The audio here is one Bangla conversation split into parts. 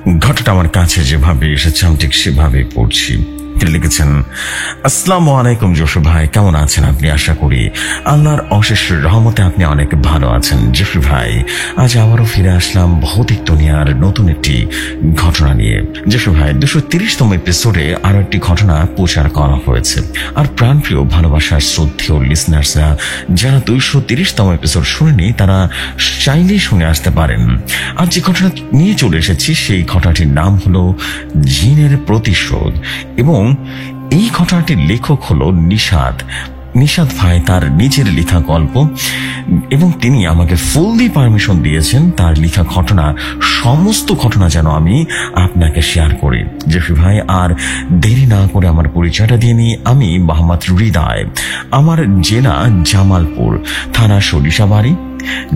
ঘটনাটা আমার কাছে যেভাবে এসেছে আমি ঠিক সেভাবে পড়ছি। তিনি লিখেছেন, আসসালামু আলাইকুম জসু ভাই, কেমন আছেন আপনি? আশা করি আল্লাহর অশেষ রহমতে আপনি অনেক ভালো আছেন। জসু ভাই, আজ আবারও ফিরে আসলাম ভৌতিক দুনিয়ার নতুন একটি ঘটনা নিয়ে। জসু ভাই, 230তম এপিসোডে আরো একটি ঘটনা প্রচার করা হয়েছে। আর প্রাণপ্রিয় ভালোবাসার শ্রদ্ধেয় লিসনার্সরা যারা 230তম এপিসোড শুনেনি তারা চাইলেই শুনে আসতে পারেন। আর যে ঘটনা নিয়ে চলে এসেছি সেই ঘটনাটির নাম হলো জিনের প্রতিশোধ, এবং এই ঘটনাটির লেখক হলো নিশাদ ভাই, তার নিজের লেখা গল্প, এবং তিনি আমাকে ফুললি পারমিশন দিয়েছেন তার লেখা সমস্ত ঘটনা যেন আমি আপনাকে শেয়ার করি। জেফি ভাই, আর দেরি না করে আমার পরিচয়টা দিয়ে নিই। আমি মোহাম্মদ হৃদয়, আমার জেলা জামালপুর, থানা সরিষাবাড়ি।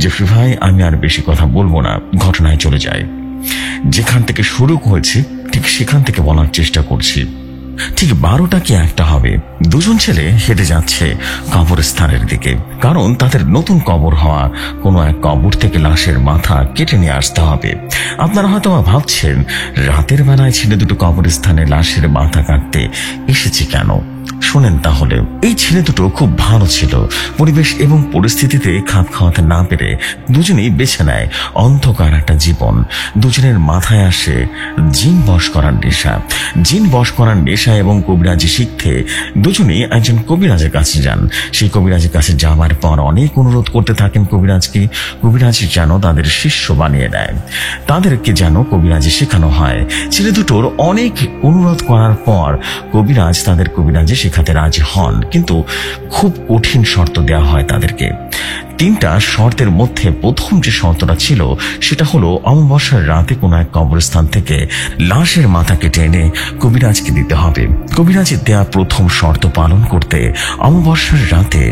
জেফি ভাই, আমি আর বেশি কথা বলবো না, ঘটনায় চলে যাই। যেখান থেকে শুরু হয়েছে ঠিক সেখান থেকে বলার চেষ্টা করছি। ঠিক 12টা কি 1টা হবে, দুজন ছেলে হেঁটে যাচ্ছে কবরস্থানের দিকে, কারণ তাদের নতুন কবর হওয়া কোনো এক কবর থেকে লাশের মাথা কেটে নিয়ে আসতে হবে। আপনারা হয়তো ভাবছেন রাতের বেলায় ছেলে দুটো কবরস্থানে লাশের মাথা কাটতে এসেছে কেন। শোনেন তাহলে। এই ছেলে দুটো খুব ভালো ছিল, পরিবেশ এবং পরিস্থিতিতে খাপ খাওয়াতে না পেরে দুজনেই বেছে নেয় অন্ধকার একটা জীবন। দুজনের মাথায় আসে জিন বশ করার নেশা এবং কবিরাজি শিখতে দুজনেই একজন কবিরাজের কাছে যান। সেই কবিরাজের কাছে যাওয়ার পর অনেক অনুরোধ করতে থাকেন কবিরাজকে। কবিরাজ যেন তাদের শিষ্য বানিয়ে দেয়, তাদেরকে যেন কবিরাজি শেখানো হয়। ছেলে দুটোর অনেক অনুরোধ করার পর কবিরাজ তাদের কবিরাজি শেখাতে রাজি হন, কিন্তু খুব কঠিন শর্ত দেওয়া হয় তাদেরকে। 3টা শর্তের মধ্যে প্রথম যে শর্তটা ছিল সেটা হলো অমাবস্যার রাতে কোনো এক কবরস্থান থেকে লাশের মাথা কেটে এনে কবিরাজকে দিতে হবে। কবিরাজের দেয়া প্রথম শর্ত পালন করতে অমাবস্যার রাতে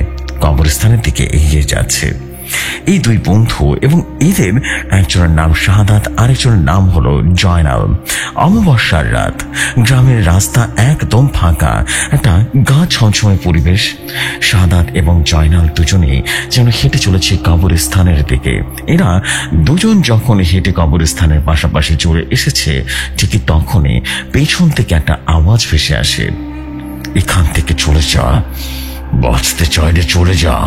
কবরস্থানের দিকে এগিয়ে যাচ্ছে এই দুই বন্ধু, এবং এদের একজনের নাম শাহাদাত, আরেকজনের নাম হলো জয়নাল। অমাবস্যার রাত, গ্রামের রাস্তা একদম ফাঁকা, একটা গা ছমছমে পরিবেশ। শাহাদাত এবং জয়নাল দুজনেই যেন হেঁটে চলেছে কবরস্থানের দিকে। এরা দুজন যখন হেঁটে কবরস্থানের পাশাপাশি চলে এসেছে, ঠিকই তখনই পেছন থেকে একটা আওয়াজ ভেসে আসে, এখান থেকে চলে যা, বাঁচতে চাইলে চলে যা।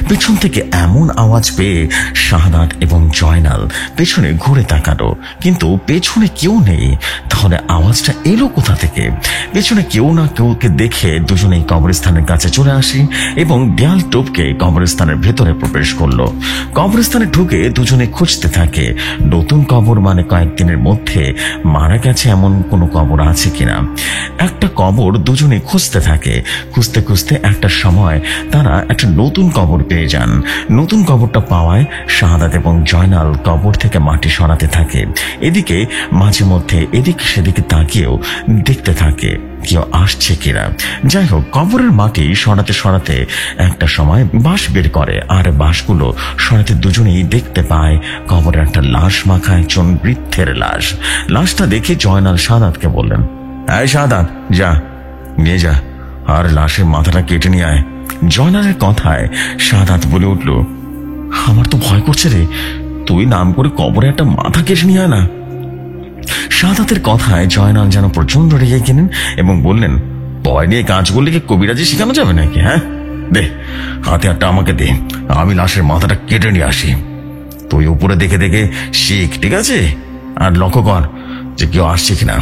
পেছন থেকে এমন আওয়াজ পেয়ে শাহাদাত এবং জয়নাল পেছনে ঘুরে তাকালো, কিন্তু পেছনে কেউ নেই। তাহলে আওয়াজটা এলো কোথা থেকে? পেছনে কেউ না কেউকে দেখে দুজনেই কবরস্থানের কাছে চলে আসি এবং দেয়াল টপকে কবরস্থানের ভেতরে প্রবেশ করলো। কবরস্থানে ঢুকে দুজনে খুঁজতে থাকে নতুন কবর, মানে কয়েকদিনের মধ্যে মারা গেছে এমন কোনো কবর আছে কিনা। একটা কবর দুজনে খুঁজতে থাকে। খুঁজতে খুঁজতে একটা সময় তারা একটা নতুন কবর পেয়ে যান। নতুন কবরটা পাওয়ায় শাহাদাত এবং জয়নাল কবর থেকে মাটি সরাতে থাকে। এদিকে মাঝে মধ্যে এদিক সেদিকে তাকিয়েও দেখতে থাকে কেউ আসছে কিনা। যাই হোক, কবরের মাটি সরাতে সরাতে একটা সময় বাঁশ বের করে, আর বাঁশগুলো সরাতে দুজনেই দেখতে পায় কবরের একটা লাশ মাখা একজন বৃদ্ধের লাশ। লাশটা দেখে জয়নাল শাহাদাতকে বললেন, এই শাহাদাত, যা নিয়ে যা আর লাশের মাথাটা কেটে নিয়ে আয়। জয়নালের কথায় শাহাদাত বলে উঠল, আমার তো ভয় করছে রে, তুই নাম করে কবরে একটা মাথা কেটে নিয়ে আয় না। শাহাদাতের কথায় জয়নাল যেন প্রচন্ড রেগে গেলেন এবং বললেন, ভয় নিয়ে কাজ করলে কি কবিরাজি শেখানো যাবে নাকি? হ্যাঁ, দে হাতিয়ারটা আমাকে দে, আমি লাশের মাথাটা কেটে নিয়ে আসি। তুই উপরে দেখে দেখে শিখ, ঠিক আছে? আর লক্ষ্য কর যে কেউ আসছে কিনা।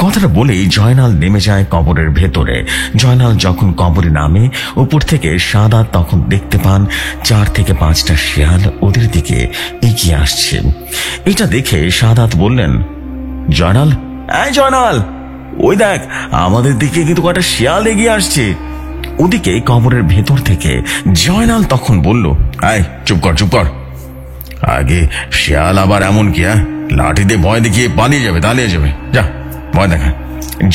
কথাটা বলেই জয়নাল নেমে যায় কবরের ভেতরে। জয়নাল যখন কবরে নামে উপর থেকে, শাহাদাত তখন দেখতে পান 4 থেকে 5টা শিয়াল ওদের দিকে এগিয়ে আসছে। এটা দেখে শাহাদাত বললেন, জয়নাল, এই জয়নাল, ওই দেখ আমাদের দিকে কিন্তু কয়েকটা শিয়াল এগিয়ে আসছে। ওদিকে কবরের ভেতর থেকে জয়নাল তখন বলল, এই চুপ কর, আগে শিয়াল আবার এমন কি, লাঠি দিয়ে ভয় দেখিয়ে পালিয়ে যাবে, তালিয়ে যাবে, যা ভয় দেখা।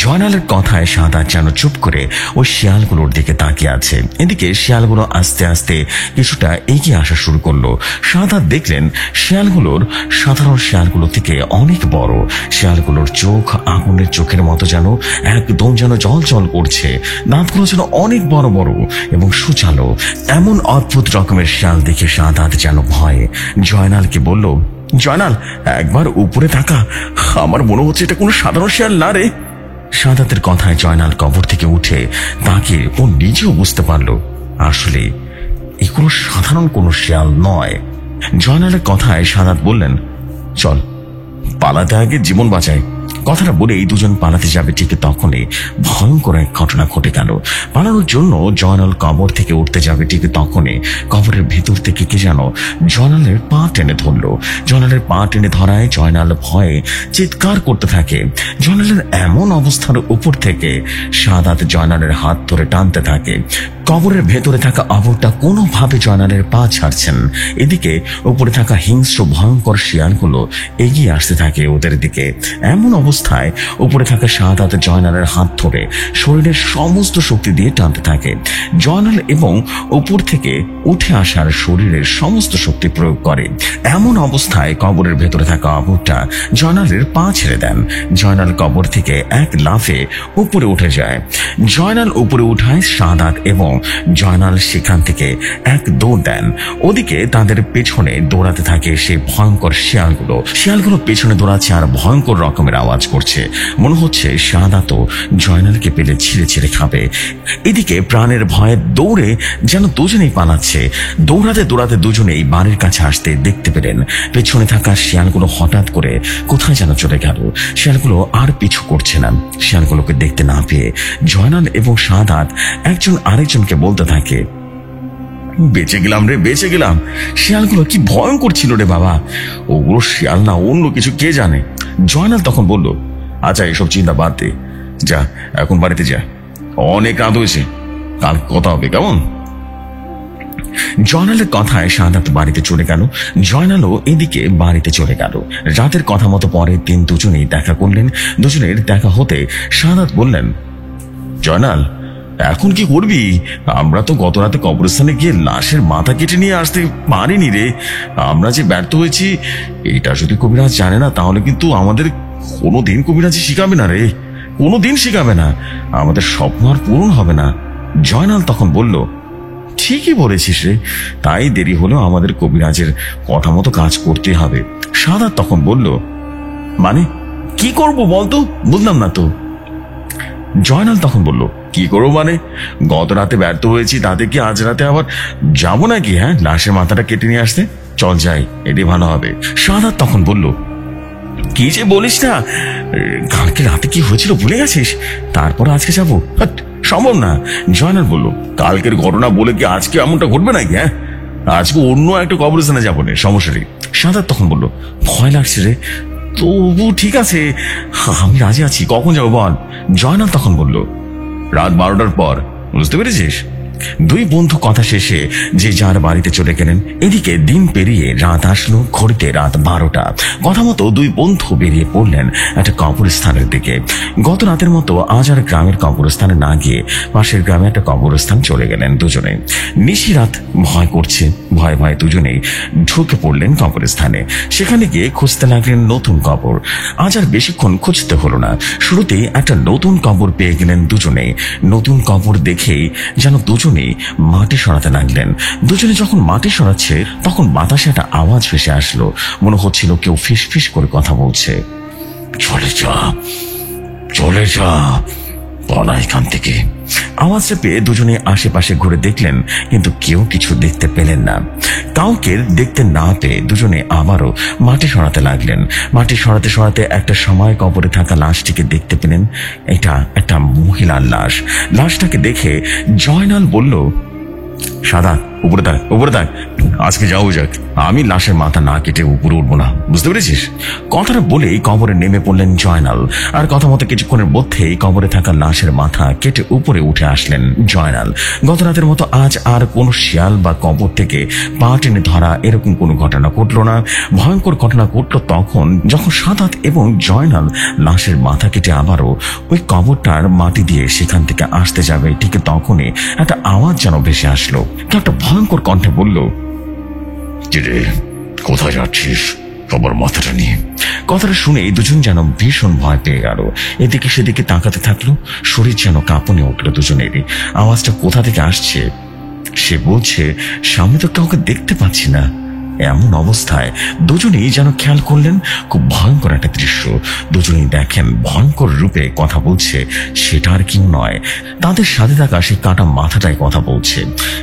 জয়নালের কথায় শাহাদাত যেন চুপ করে ওই শিয়ালগুলোর দিকে তাকিয়ে আছে। এদিকে শিয়ালগুলো আস্তে আস্তে কিছুটা এগিয়ে আসা শুরু করলো। শাহাদাত দেখলেন শিয়ালগুলোর সাধারণ শিয়ালগুলো থেকে অনেক বড়। শিয়ালগুলোর চোখ আগুনের চোখের মতো যেন একদম যেন জল জল করছে। দাঁতগুলো যেন অনেক বড় বড় এবং সুচালো। এমন অদ্ভুত রকমের শিয়াল দেখে শাহাদাত যেন ভয়ে জয়নালকে বলল, জয়নাল, একবার উপরে তাকা, আমার মনে হচ্ছে এটা কোনো সাধারণ শিয়াল না রে। সাদাতের কথায় জয়নাল কবর থেকে উঠে তাকে ও নিজেও বুঝতে পারলো আসলে এ কোনো সাধারণ কোনো শিয়াল নয়। জয়নালের কথায় সাদাত বললেন, চল পালাতে আগে জীবন বাঁচাই। কথাটা বলে এই দুজন পালাতে যাবে ঠিক তখনই ভয়ঙ্কর এক ঘটনা ঘটে গেল। পালানোর জন্য জয়নাল কবর থেকে উঠতে যাবে ঠিক তখনই কবরের ভেতর থেকে কে যেন জয়নালের পা টেনে ধরলো। জয়নালের পা টেনে ধরায় জয়নাল ভয়ে চিৎকার করতে থাকে। জয়নালের এমন অবস্থার উপর থেকে সাদাত জয়নালের হাত ধরে টানতে থাকে। কবরের ভেতরে থাকা আবরটা কোনোভাবে জয়নালের পা ছাড়ছেন। এদিকে উপরে থাকা হিংস্র ভয়ঙ্কর শিয়ালগুলো এগিয়ে আসতে থাকে ওদের দিকে। এমন অবস্থায় উপরে থাকা সাদাত জয়নালের হাত ধরে শরীরের সমস্ত শক্তি দিয়ে টানতে থাকে। জয়নাল এবং উপর থেকে উঠে আসার শরীরের সমস্ত শক্তি প্রয়োগ করে। এমন অবস্থায় কবরের ভেতরে থাকা আবরটা জয়নালের পা ছেড়ে দেন। জয়নাল কবর থেকে এক লাফে উপরে উঠে যায়। জয়নাল উপরে উঠায় সাদাত এবং জয়নাল সেখান থেকে এক দৌড় দেন। ওদিকে তাদের পেছনে দৌড়াতে থাকে সেই ভয়ঙ্কর শিয়ালগুলো পেছনে দৌড়াচ্ছে আর ভয়ঙ্কর রকমের আওয়াজ করছে। মনে হচ্ছে সাদাতও জয়নালকে পেলে ছিঁড়ে ছিঁড়ে খাবে। এদিকে প্রাণের ভয়ে দৌড়ে যেন দুজনেই পালাচ্ছে। দৌড়াতে দৌড়াতে দুজনেই বাড়ির কাছে আসতে দেখতে পেলেন পেছনে থাকা শিয়ালগুলো হঠাৎ করে কোথায় যেন চলে গেল। শিয়ালগুলো আর পিছু করছে না। শিয়ালগুলোকে দেখতে না পেয়ে জয়নাল এবং সাদাত একজন আরেকজনকে বলতে থাকে, বেঁচে গেলাম রে, বেঁচে গেলাম। শিয়ালগুলো কি ভয়ঙ্কর ছিল রে বাবা, ওগুলো শিয়াল না অন্য কিছু কে জানে। জয়নাল তখন বলল, আচ্ছা এসব চিন্তা বাদ দে, যা এখন বাড়িতে যা, অনেক রাত হয়েছে, কাল কথা হবে কেমন। জয়নালের কথায় সাদাত বাড়িতে চলে গেল। জয়নালও এদিকে বাড়িতে চলে গেল। রাতের কথা মতো পরের দিন দুজনেই দেখা করলেন। দুজনের দেখা হতে সাদাত বললেন, জয়নাল এখন কি করবি? আমরা তো গত রাতে কবরস্থানে গিয়ে লাশের মাথা কেটে নিয়ে আসতে পারিনি রে। আমরা যে ব্যর্থ হয়েছি এটা যদি কবিরাজ জানে না তাহলে কিন্তু আমাদের কোনোদিন কবিরাজি শিখাবে না রে, কোনোদিন শিখাবে না। আমাদের স্বপ্ন আর পূরণ হবে না। জয়নাল তখন বলল, ঠিকই বলেছিস রে, তাই দেরি হলেও আমাদের কবিরাজের কথা মতো কাজ করতে হবে। সাদাত তখন বলল, মানে কি করব বলতো, বুঝলাম না তো। জয়নাল তখন বলল, কি করবো মানে, গত রাতে ব্যর্থ হয়েছি তাতে কি আজ রাতে আবার যাবো নাকি? হ্যাঁ, লাশের মাথাটা কেটে নিয়ে আসতে চল যাই, এটাই ভালো হবে। সাদাত তখন বলল, কি যে বলিস না, কালকে রাতে কি হয়েছিল ভুলে গেছিস? তারপর আজকে যাবো? সম্ভব না। জয়নাল বলল, কালকের ঘটনা বলে কি আজকে এমনটা ঘটবে নাকি? হ্যাঁ, আজকে অন্য একটা কবরস্থানে যাবো না, সমস্যা নেই। সাদাত তখন বলল, ভয় লাগছে রে, তবু ঠিক আছে আমি রাজি আছি, কখন যাবো বল। জয়নাল তখন বলল, রাত 12টার পর, বুঝতে পেরেছিস? দুই বন্ধু কথা শেষে যে যার বাড়িতে চলে গেলেন। এদিকে দিন পেরিয়ে রাত আসলো। ঘড়িতে রাত 12টা। কথা মতো দুই বন্ধু বেরিয়ে পড়লেন একটা কবরস্থানের দিকে। গত রাতের মতো আজ আর গ্রামের কবরস্থানে না গিয়ে পাশের গ্রামে একটা কবরস্থান চলে গেলেন দুজনে। নিশিরাত ভয় করছে, ভয়ে ভয়ে দুজনেই ঢুকে পড়লেন কবরস্থানে। সেখানে গিয়ে খুঁজতে লাগলেন নতুন কবর। আজ আর বেশিক্ষণ খুঁজতে হলো না। শুরুতেই একটা নতুন কবর পেয়ে গেলেন দুজনেই। নতুন কবর দেখেই যেন দুজনেই মাটি সরাতে লাগলেন। দুজনে যখন মাটি সরাচ্ছে তখন বাতাসে একটা আওয়াজ ভেসে আসলো। মনে হচ্ছিল কেউ ফিস ফিস করে কথা বলছে। চলে যা, চলে যা, পালা এখান থেকে। আওয়াজটা পেয়ে দুজনে আশেপাশে ঘুরে দেখলেন, কিন্তু কেউ কিছু দেখতে পেলেন না। কাউকে দেখতে না পেয়ে দুজনে আবারও মাটি সরাতে লাগলেন। মাটি সরাতে সরাতে একটা সময় কবরে থাকা লাশটিকে দেখতে পেলেন। এটা একটা মহিলার লাশ। লাশটাকে দেখে জয়নাল বলল, সাদা উপরে থাক, উপরে থাক, আজকে যাও যাক, আমি লাশের মাথা না কেটে উপরে উঠবো না, বুঝতে পেরেছিস? কথাটা বলেই কবরে নেমে পড়লেন জয়নাল। আর কথা মতো কিছুক্ষণের মধ্যেই কবরে থাকা লাশের মাথা কেটে উপরে উঠে আসলেন জয়নাল। গত রাতের মতো আজ আর কোনো শিয়াল বা কবর থেকে পা টেনে ধরা এরকম কোনো ঘটনা ঘটল না। ভয়ঙ্কর ঘটনা ঘটল তখন যখন সাদাত এবং জয়নাল লাশের মাথা কেটে আবারও ওই কবরটার মাটি দিয়ে সেখান থেকে আসতে যাবে, ঠিক তখনই একটা আওয়াজ যেন ভেসে আসলো। একটা ভয়ঙ্কর কণ্ঠে বলল, রে কোথায় যাচ্ছিস সবার মাথাটা নিয়ে? কথাটা শুনে দুজন যেন ভীষণ ভয় পেয়ে গেল। এদিকে সেদিকে তাকাতে থাকলো। শরীর যেন কাঁপনে উঠলো দুজনেরই। আওয়াজটা কোথা থেকে আসছে? সে বলছে, সামনে তো কাউকে দেখতে পাচ্ছি না, এমন অবস্থায় দুজনেই যেন খেয়াল করলেন খুব ভয়ঙ্কর একটা দৃশ্য। দুজনেই দেখেন ভয়ঙ্কর রূপে কথা বলছে, সেটা আর কেউ নয়, তাদের সাথে থাকা সেই কাটা মাথাটাই কথা বলছে।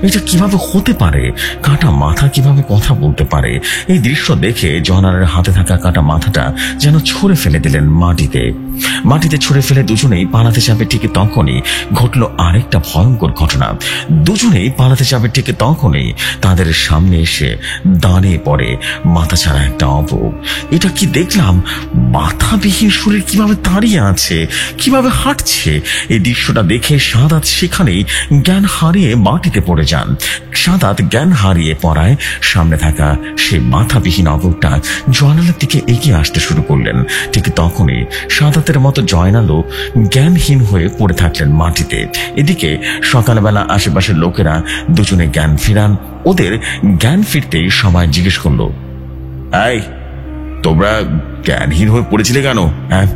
এটা কিভাবে হতে পারে? কাটা মাথা কিভাবে কথা বলতে পারে? এই দৃশ্য দেখে জয়নালের হাতে থাকা কাটা মাথাটা যেন ছুঁড়ে ফেলে দিলেন মাটিতে ছুঁড়ে ফেলে দুজনেই পালাতে যাবে, ঠিক তখনই ঘটলো আরেকটা ভয়ঙ্কর ঘটনা। দুজনেই পালাতে যাবে, ঠিক তখনই তাদের সামনে এসে দাঁড়িয়ে পড়ে মাথা ছাড়া একটা অবয়ব। এটা কি দেখলাম? মাথাবিহীন শরীর কিভাবে দাঁড়িয়ে আছে, কিভাবে হাঁটছে? এই দৃশ্যটা দেখে সাদাত সেখানেই জ্ঞান হারিয়ে মাটিতে পড়ে যান। সাদাত জ্ঞান হারিয়ে পড়ায় সামনে থাকা সেই মাথাবিহীন অবয়বটা জয়নালের দিকে এগিয়ে আসতে শুরু করলেন। ঠিক তখনই সাদাতের মতো জয়নালও জ্ঞানহীন হয়ে পড়ে থাকলেন মাটিতে। এদিকে সকালবেলা আশেপাশের লোকেরা দুজনে জ্ঞান ফিরান। ওদের জ্ঞান ফিরতেই সবাই জিজ্ঞেস করলো, এই তোমরা জ্ঞানহীন হয়ে পড়েছিলে কেন? হ্যাঁ।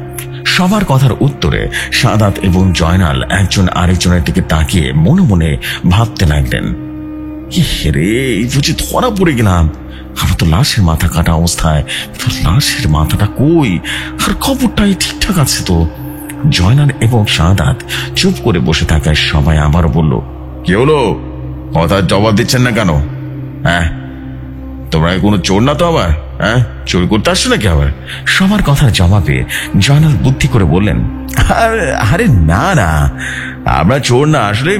সবার কথার উত্তরে সাদাত এবং জয়নাল একজন আরেকজনের দিকে তাকিয়ে মনে মনে ভাবতে লাগলেন, রে এই বুঝি ধরা পড়ে গেলাম, আমার তো লাশের মাথা কাটা অবস্থায়, তো লাশের মাথাটা কই? আর খবরটাই ঠিকঠাক আছে তো? জয়নাল এবং সাদাত চুপ করে বসে থাকায় সবাই আবারও বলল, কি হলো, কথার জবাব দিচ্ছেন না কেন? হ্যাঁ, তোমরা কোনো চোর না তো আবার? হ্যাঁ, চুরি করতে আসছো নাকি আবার? সবার কথার জবাবে জয়নাল বুদ্ধি করে বললেন, আরে না না, আমরা চোর না, আসলে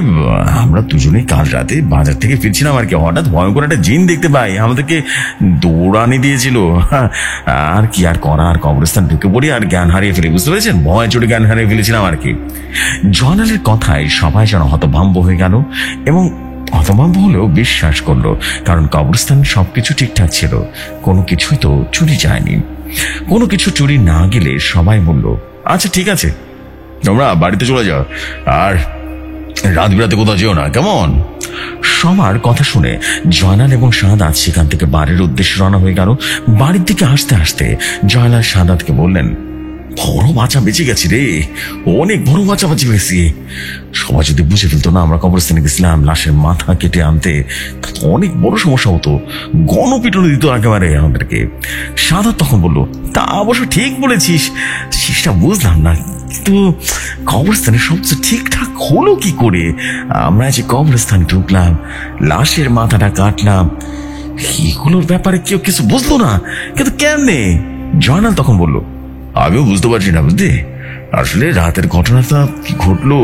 আমরা দুজনেই কাল রাতে বাজার থেকে ফিরছিলাম আর কি, হঠাৎ ভয়ঙ্কর একটা জিন দেখতে পাই, আমাদেরকে দৌড়ানি দিয়েছিল, আর কি আর করা, আর কবরস্থান ঢুকে পড়ি আর জ্ঞান হারিয়ে ফেলি, বুঝতে পেরেছেন? ভয় চড়ে জ্ঞান হারিয়ে ফেলেছিলাম আর কি। জয়নালের কথায় সবাই যেন হতভম্ব হয়ে গেল এবং হতভম্ব হলেও বিশ্বাস করলো, কারণ কবরস্থান সবকিছু ঠিকঠাক ছিল, কোনো কিছুই তো চুরি যায়নি। কোনো কিছু চুরি না গেলে সবাই বলল, আচ্ছা ঠিক আছে, তোমরা বাড়িতে চলে যাও, আর রাত বিরাতে কোথাও যেও না, কেমন? সবার কথা শুনে জয়নাল এবং সাদাত সেখান থেকে বাড়ির উদ্দেশ্যে রওনা হয়ে গেল। বাড়ির দিকে আসতে আসতে জয়নাল সাদাতকে বললেন, বড় বাঁচা বেঁচে গেছি রে, অনেক বড় বাঁচা বেঁচে গেছি। সবাই যদি বুঝে ফেলতো না আমরা কবরস্থানে গেছিলাম লাশের মাথা কেটে আনতে, অনেক বড় সমস্যা হতো, গণপিটুনি দিত একেবারে আমাদেরকে। সাদাত তখন বলল, তা অবশ্য ঠিক বলেছিস, সেটা বুঝলাম না, কিন্তু কবরস্থানে সবকিছু ঠিকঠাক হলো কি করে? আমরা যে কবরস্থানে ঢুকলাম, লাশের মাথাটা কাটলাম, এগুলোর ব্যাপারে কেউ কিছু বুঝলো না, কিন্তু কেমনে? জয়নাল তখন বলল, আমিও বুঝতে পারছি না, বুঝলি, আসলে রাতের ঘটনাটা কি ঘটলো,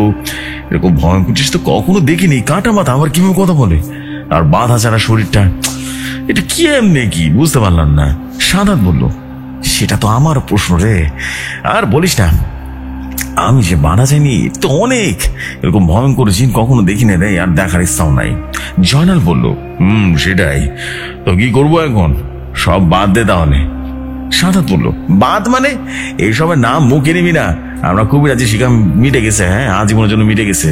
এরকম ভয়ঙ্কর জিনিস তো কখনো দেখিনি, কাটা মাথা আবার কিভাবে কথা বলে, আর বাঁধা ছাড়া শরীরটা, এটা কি এমনি কি বুঝতে পারলাম না। সাদাত বলল, সেটা তো আমার প্রশ্ন রে, আর বলিস না, আমি যে বাধা যাইনি তো অনেক এরকম ভয়ঙ্কর জিন কখনো দেখিনি রে, আর দেখার ইচ্ছাও নাই। জয়নাল বলল, সেটাই তো, কি করবো এখন, সব বাদ দে তাহলে। সাদাত বলল, বাদ মানে? এইসবের নাম মুখে নিবি না, আমরা খুবই রাজি, শিখা মিটে গেছে, হ্যাঁ আজীবনের জন্য মিটে গেছে,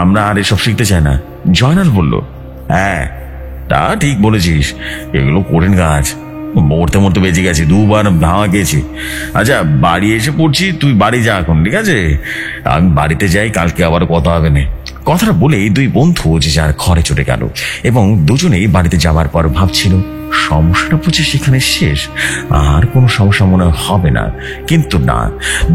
আমরা আর এসব শিখতে চাই না। জয়নাল বলল, হ্যাঁ তা ঠিক বলেছিস, এগুলো কঠিন কাজ, মরতে মরতে বেঁচে গেছি, দুবার ধাওয়া গেছি। আচ্ছা বাড়ি এসে পড়ছি, তুই বাড়ি যা এখন, ঠিক আছে? আমি বাড়িতে যাই, কালকে আবার কথা হবে না। কথাটা বলেই দুই বন্ধু যে যার ঘরে চলে গেল এবং দুজনেই বাড়িতে যাওয়ার পর ভাবছিল, সমস্যাটা বুঝে সেখানে শেষ, আর কোনো সমস্যা মনে হবে না। কিন্তু না,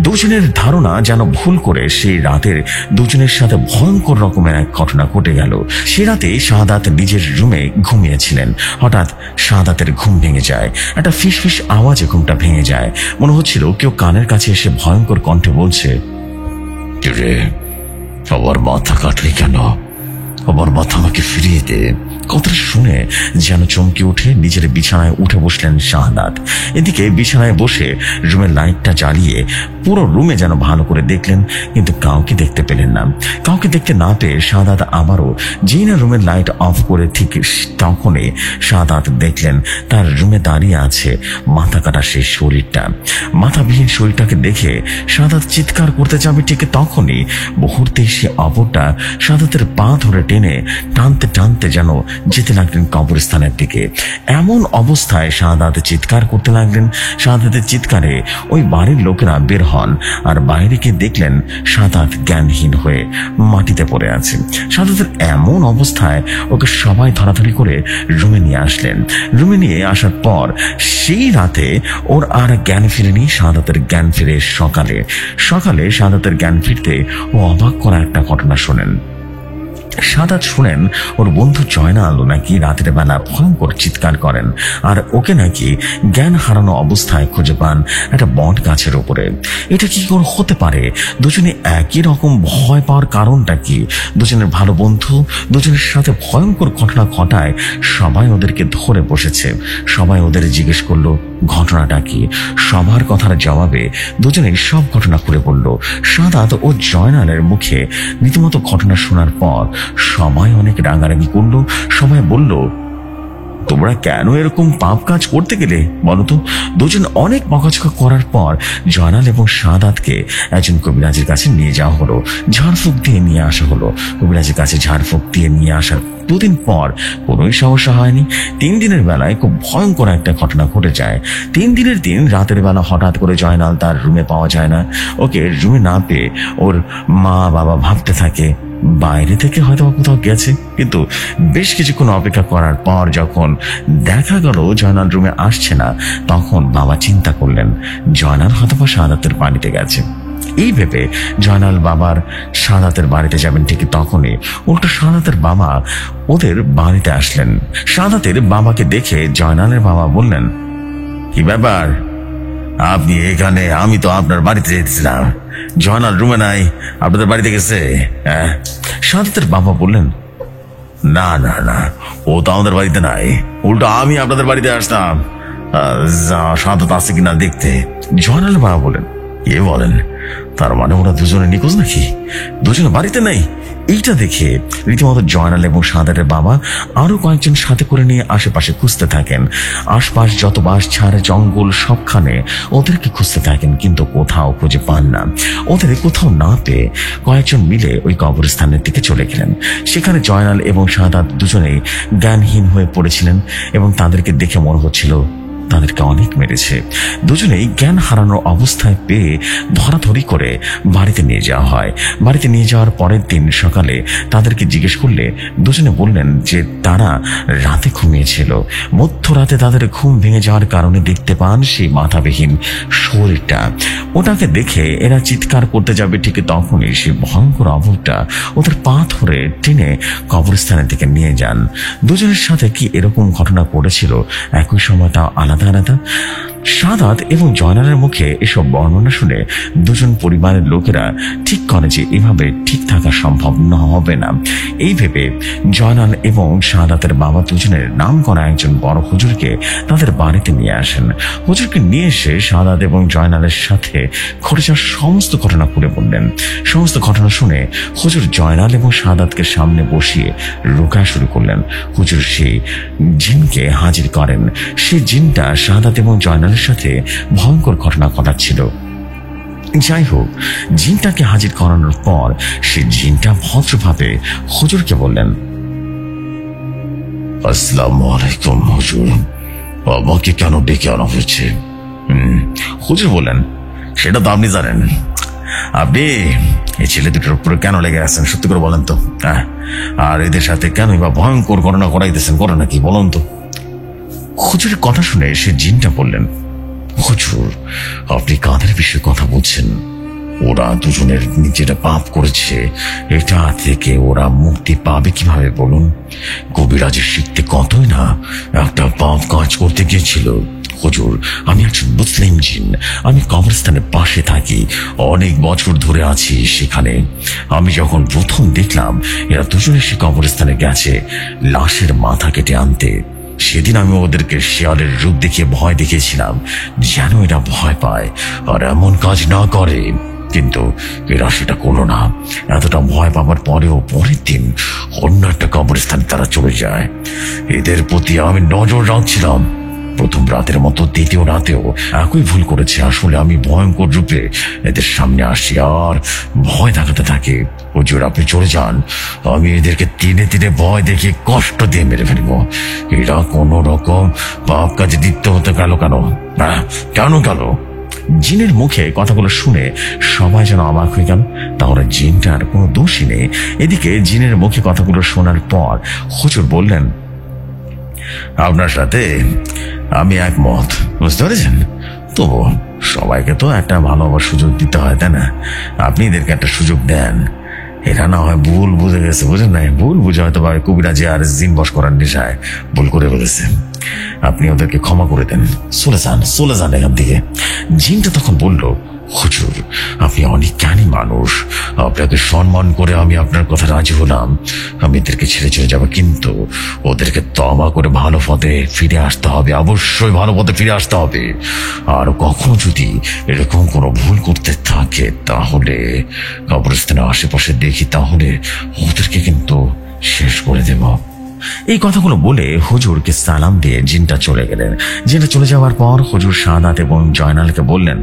দুজনের ধারণা যেন ভুল করে সেই রাতের দুজনের সাথে ভয়ঙ্কর রকমের এক ঘটনা ঘটে গেল। সে রাতে সাদাত নিজের রুমে ঘুমিয়েছিলেন। হঠাৎ সাদাতের ঘুম ভেঙে যায়, একটা ফিসফিস আওয়াজে ঘুমটা ভেঙে যায়। মনে হচ্ছিল কেউ কানের কাছে এসে ভয়ঙ্কর কণ্ঠে বলছে, রে আমার মাথা কাটলি কেন, আমার মাথা আমাকে ফিরিয়ে দে। কথাটা শুনে যেন চমকে উঠে নিজের বিছানায় উঠে বসলেন সাদাত। এদিকে বিছানায় বসে রুমের লাইটটা জ্বালিয়ে পুরো রুমে যেন ভালো করে দেখলেন, কিন্তু কাউকে দেখতে পেলেন না। কাউকে দেখতে না পেয়ে সাদাত আবারও যেই না রুমের লাইট অফ করে ঠিক তখনই সাদাত দেখলেন তার রুমে দাঁড়িয়ে আছে মাথা কাটা সেই শরীরটা। মাথাবিহীন শরীরটাকে দেখে সাদাত চিৎকার করতে যাবে, ঠিক তখনই মুহূর্তে সে অপরটা সাদাতের পা ধরে টেনে টানতে টানতে যেন যেতে লাগলেন কবরস্থানের দিকে। এমন অবস্থায় শাহাদাত চিৎকার করতে লাগলেন। শাহাদাতের চিৎকারে ওই বাড়ির লোকেরা বের হন, আর বাইরে গিয়ে দেখলেন শাহাদাত জ্ঞানহীন হয়ে মাটিতে পড়ে আছে। শাহাদাতের এমন অবস্থায় ওকে সবাই ধরাধরি করে রুমে নিয়ে আসলেন। রুমে নিয়ে আসার পর সেই রাতে ওর আর জ্ঞান ফিরেনি। শাহাদাতের জ্ঞান ফিরে সকালে শাহাদাতের জ্ঞান ফিরতে ও অবাক করা একটা ঘটনা শোনেন। শাহাদাত শুনেন ওর বন্ধু জয়নাল নাকি রাতের বেলা ভয়ঙ্কর চিৎকার করেন, আর ওকে নাকি জ্ঞান হারানো অবস্থায় খুঁজে পান একটা বট গাছের উপরে। এটা কি করে হতে পারে? দুজনে একই রকম ভয় পাওয়ার কারণটা কি? দুজনের ভালো বন্ধু, দুজনের সাথে ভয়ঙ্কর ঘটনা ঘটায় সবাই ওদেরকে ধরে বসেছে। সবাই ওদের জিজ্ঞেস করলো ঘটনাটা কি। সবার কথার জবাবে দুজনেই সব ঘটনা খুলে বলল। শাহাদাত ও জয়নালের মুখে রীতিমতো ঘটনা শোনার পর সবাই অনেক রাগারাগি করলো। সবাই বলল, তোমরা কেন এরকম পাপ কাজ করতে গেলে বলো তো? দুজন অনেক বকাঝকা করার পর জয়নাল এবং শাহাদাতকে একজন কবিরাজের কাছে নিয়ে যাওয়া হলো। ঝাড়ফুঁক দিয়ে নিয়ে আসা হলো। কবিরাজের কাছে ঝাড়ফুঁক দিয়ে নিয়ে আসার দুদিন পর কোনোই সমস্যা হয়নি। 3 দিনের বেলায় খুব ভয়ঙ্কর একটা ঘটনা ঘটে যায়। 3 দিনের দিন রাতের বেলা হঠাৎ করে জয়নাল তার রুমে পাওয়া যায় না। ওকে রুমে না পেয়ে ওর মা বাবা ভাবতে থাকে বাইরে থেকে হয়তো কোথাও গেছে। কিন্তু বেশ কিছুক্ষণ অপেক্ষা করার পর যখন দেখা গেল জয়নাল রুমে আসছে না, তখন বাবা চিন্তা করলেন জয়নাল হয়তো শাহাদাতের বাড়িতে গেছে। এই ভেবে জয়নাল বাবার শাহাদাতের বাড়িতে যাবেন, ঠিক তখনই উল্টো শাহাদাতের বাবা ওদের বাড়িতে আসলেন। শাহাদাতের বাবাকে দেখে জয়নালের বাবা বললেন, কি ব্যাপার আপনি এখানে? আমি তো আপনার বাড়িতে যেতেছিলাম, জয়নাল রুমে নাই, আপনাদের বাড়িতে গেছে? হ্যাঁ। শাহাদাতের বাবা বললেন, না না না, ও তো আমাদের বাড়িতে নাই, উল্টো আমি আপনাদের বাড়িতে আসতাম শাহাদাত আছে কিনা দেখতে। জয়নালের বাবা বলেন, এ বলেন, তার মানে ওরা দুজনে নিখোঁজ নাকি? দুজনে বাড়িতে নেই? এইটা দেখে রীতিমতো জয়নাল এবং শাহাদাতের বাবা আরো কয়েকজন সাথে করে নিয়ে আশেপাশে খুঁজতে থাকেন। আশপাশ যত বাস ছাড় জঙ্গল সবখানে ওদেরকে খুঁজতে থাকেন, কিন্তু কোথাও খুঁজে পান না। ওদের কোথাও না পেয়ে কয়েকজন মিলে ওই কবরস্থানের দিকে চলে গেলেন। সেখানে জয়নাল এবং শাহাদাত দুজনেই জ্ঞানহীন হয়ে পড়েছিলেন এবং তাদেরকে দেখে মনে হচ্ছিল তাদেরকে অনেক মেরেছে। দুজনেই জ্ঞান হারানোর অবস্থায় পেয়ে ধরাধরি করে বাড়িতে নিয়ে যাওয়া হয়। বাড়িতে নিয়ে যাওয়ার পরের দিন সকালে তাদেরকে জিজ্ঞেস করলে দুজনে বললেন যে তারা রাতে ঘুমিয়েছিল। মধ্যরাতে তাদের ঘুম ভেঙে যাওয়ার কারণে দেখতে পান সেই মাথাবিহীন শরীরটা। ওটাকে দেখে এরা চিৎকার করতে যাবে, ঠিক তখনই সেই ভয়ঙ্কর অবস্থা ওদের পা ধরে টেনে কবরস্থানের দিকে নিয়ে যান। দুজনের সাথে কি এরকম ঘটনা ঘটেছিল একই সময় তা আলাদা আলাদা। শাহাদাত এবং জয়নালের মুখে এসব বর্ণনা শুনে দুজন পরিবারের লোকেরা ঠিক করে যে এভাবে ঠিক থাকা সম্ভব হবে না। এই ভেবে জয়নাল এবং শাহাদাতের বাবা দুজনের নাম করা একজন বড় হুজুরকে তাদের বাড়িতে নিয়ে আসেন। হুজুরকে নিয়ে এসে শাহাদাত এবং জয়নালের সাথে ঘটে যাওয়া সমস্ত ঘটনা খুলে বললেন। সমস্ত ঘটনা শুনে হুজুর জয়নাল এবং শাহাদাতকে সামনে বসিয়ে রোকা শুরু করলেন। হুজুর সেই জিনকে হাজির করেন। সেই জিনটা শাহাদাত এবং জয়নালের সাথে ভয়ঙ্কর ঘটনা ঘটাচ্ছিল। যাই হোক, জিনটাকে হাজির করানোর পর সে জিনটা ভদ্রভাবে হুজুরকে বললেন, আসসালামু আলাইকুম হুজুর, আমাকে কেন ডেকে আনা হয়েছে? হুজুর বললেন, সেটা তো আপনি জানেন। আপনি এই ছেলে দুটোর উপরে কেন লেগে আছেন সত্যি করে বলেন তো? আর এদের সাথে কেন বা ভয়ঙ্কর ঘটনা ঘটাইতেছেন, করে নাকি বলুন তো? হুজুরের কথা শুনে সে জিনটা বললেন, হুজুর আপনি কাদের বিষয়ে কথা বলছেন? ওরা দুজনের নিজেরা পাপ করেছে, এটা থেকে ওরা মুক্তি পাবে কিভাবে বলুন? কবিরাজের শিখতে কতই না একটা পাপ কাজ করতে গিয়েছিল। হুজুর আমি একজন মুসলিম জিন, আমি কবরস্থানের পাশে থাকি, অনেক বছর ধরে আছি সেখানে। আমি যখন প্রথম দেখলাম এরা দুজনে সে কবরস্থানে গেছে লাশের মাথা কেটে আনতে, সেদিন আমি ওদেরকে শেয়ালের রূপ দেখিয়ে ভয় দেখিয়েছিলাম যেন এরা ভয় পায় আর এমন কাজ না করে, কিন্তু এরা সেটা করলো না। এতটা ভয় পাবার পরেও পরের দিন অন্য একটা কবরস্থানে তারা চলে যায়। এদের প্রতি আমি নজর রাখছিলাম, প্রথম রাতের মতো দ্বিতীয় রাতেও একই ভুল করেছে। আসলে আমি ভয়ঙ্কর রূপে এদের সামনে আসি আর ভয় দেখাতে থাকি। হুজুর, আপনি চলে যান, আমি এদেরকে তিনে তিনে ভয় দেখিয়ে কষ্ট দিয়ে মেরে ফেলবো। এরা কোনো রকম পাপ কাজে লিপ্ত হতে গেল কেন? কেন গেল? জিনের মুখে কথাগুলো শুনে সবাই যেন অবাক হয়ে গেল। তাহলে জিনটার কোনো দোষই নেই। এদিকে জিনের মুখে কথাগুলো শোনার পর হুজুর বললেন, আপনার সাথে আমি একমত, বুঝতে পেরেছেন? তো সবাইকে তো একটা ভালো সুযোগ দিতে হয়, তাই না? আপনি এদেরকে একটা সুযোগ দেন। এরা না হয় ভুল বুঝে গেছে, বুঝেন না? ভুল বুঝে হয়তো বা কবিরাজি আর জিন বশ করার নেশায় ভুল করে ফেলেছে। আপনি ওদেরকে ক্ষমা করে দেন, চলে যান এখান থেকে। জিনটা তখন বলল, হুজুর, আপনি অনেক জ্ঞানী মানুষ, আপনাকে সম্মান করে আমি আপনার কথা রাজি হলাম। আমি এদেরকে ছেড়ে চলে যাবো, কিন্তু ওদেরকে তওবা করে ভালো পথে ফিরে আসতে হবে, অবশ্যই ভালো পথে ফিরে আসতে হবে। আর কখনো যদি এরকম কোনো ভুল করতে থাকে তাহলে কবরস্থানের আশেপাশে দেখি, তাহলে ওদেরকে কিন্তু শেষ করে দেব। এই কথাগুলো বলে হুজুরকে সালাম দিয়ে জিনটা চলে গেলেন। জিনটা চলে যাওয়ার পর হুজুর সাদাত এবং জয়নালকে বললেন,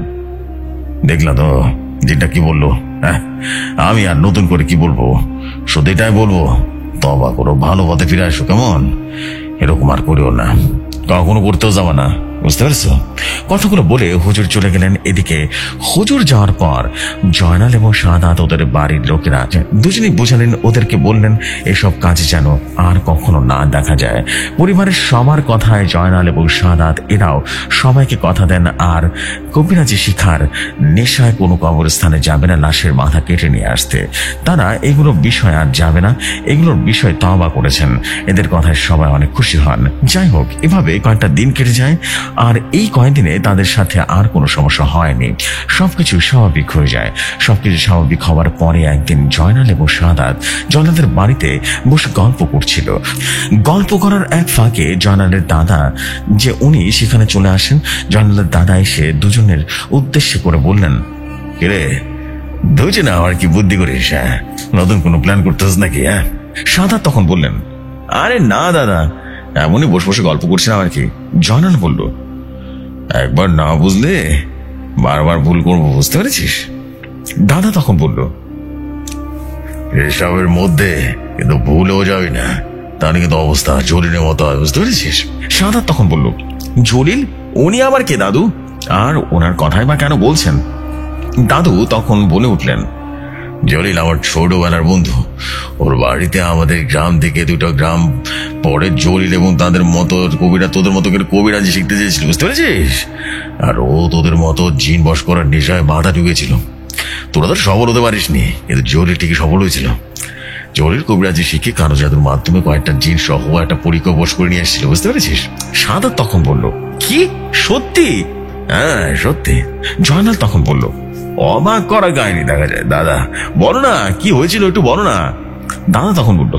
দেখলা তো জিনটা কি বললো? আমি আর নতুন করে কি বলবো? শুধু এটাই বলবো, তওবা করো, ভালো পথে ফিরে আসো, কেমন? এরকম আর করিও না, কখনো করতেও যাবা না, বুঝতে পারছো? কথাগুলো বলে হুজুর চলে গেলেন। এদিকে হুজুর যাওয়ার পর জয়নাল এবং সাদাত ওদের বাড়ির লোকেরা দুজনেই বোঝালেন, ওদেরকে বললেন এসব কাজ যেন আর কখনো না দেখা যায়। পরিবারের সবার কথায় জয়নাল এবং সাদাত এরাও সবাইকে কথা দেন আর কবিরাজি শিখার নেশায় কোনো কবরস্থানে যাবে না লাশের মাথা কেটে নিয়ে আসতে। তারা এগুলো বিষয় আর যাবে না, এগুলোর বিষয় তওবা করেছেন। এদের কথায় সবাই অনেক খুশি হন। যাই হোক, এভাবে কয়েকটা দিন কেটে যায় আর এই কয়েকদিনে তাদের সাথে আর কোনো সমস্যা হয়নি। সবকিছু স্বাভাবিক হয়ে যায়। সবকিছু স্বাভাবিক হওয়ার পরে একদিন জয়নাল এবং সাদাত জয়নালের বাড়িতে বসে গল্প করছিল। গল্প করার এক ফাঁকে জয়নালের দাদা যে উনি সেখানে চলে আসেন। জয়নালের দাদা এসে দুজনের উদ্দেশ্যে করে বললেন, কিরে ধুইছে না, আর কি বুদ্ধি করিস? নতুন কোনো প্ল্যান করতেছ নাকি? সাদাত তখন বললেন, আরে না দাদা, এমনই বসে বসে গল্প করছিলাম আর কি। জয়নাল বলল, একবার না বুঝলে বারবার ভুল করবো, বুঝতে পেরেছিস? দাদা তখন বলল, এসবের মধ্যে কিন্তু ভুলেও যাবি না, তাহলে কিন্তু অবস্থা জলিলের মতো হয়, বুঝতে পেরেছিস? সাদাত তখন বলল, জলিল? উনি আবার কে দাদু? আর ওনার কথাই বা কেন বলছেন? দাদু তখন বলে উঠলেন, জলিল আমার ছোটবেলার বন্ধু। ওর বাড়িতে আমাদের গ্রাম থেকে 2টা গ্রাম পরে জলিল এবং তাদের মতো কবিরা তোদের মতো করে কবিরাজি শিখতে চেয়েছিল, বুঝতে পেরেছিস? আর ও তোদের মতো জিন বশ করার নেশায় মাথা ঢুকেছিল। তোরা তো সফল হতে পারিসনি, কিন্তু জলিল ঠিকই সফল হয়েছিল। জলিল কবিরাজি শিখে কারো জাদুর মাধ্যমে কয়েকটা জিন সহ একটা পরীক্ষা বশ করে নিয়ে এসেছিল, বুঝতে পেরেছিস? সাদাত তখন বলল, কি সত্যি? হ্যাঁ সত্যি। জয়নাল তখন বলল, অবাক করা কাহিনী দেখা যায়, দাদা বলো না কি হয়েছিল, একটু বলো না। দাদা তখন বলল,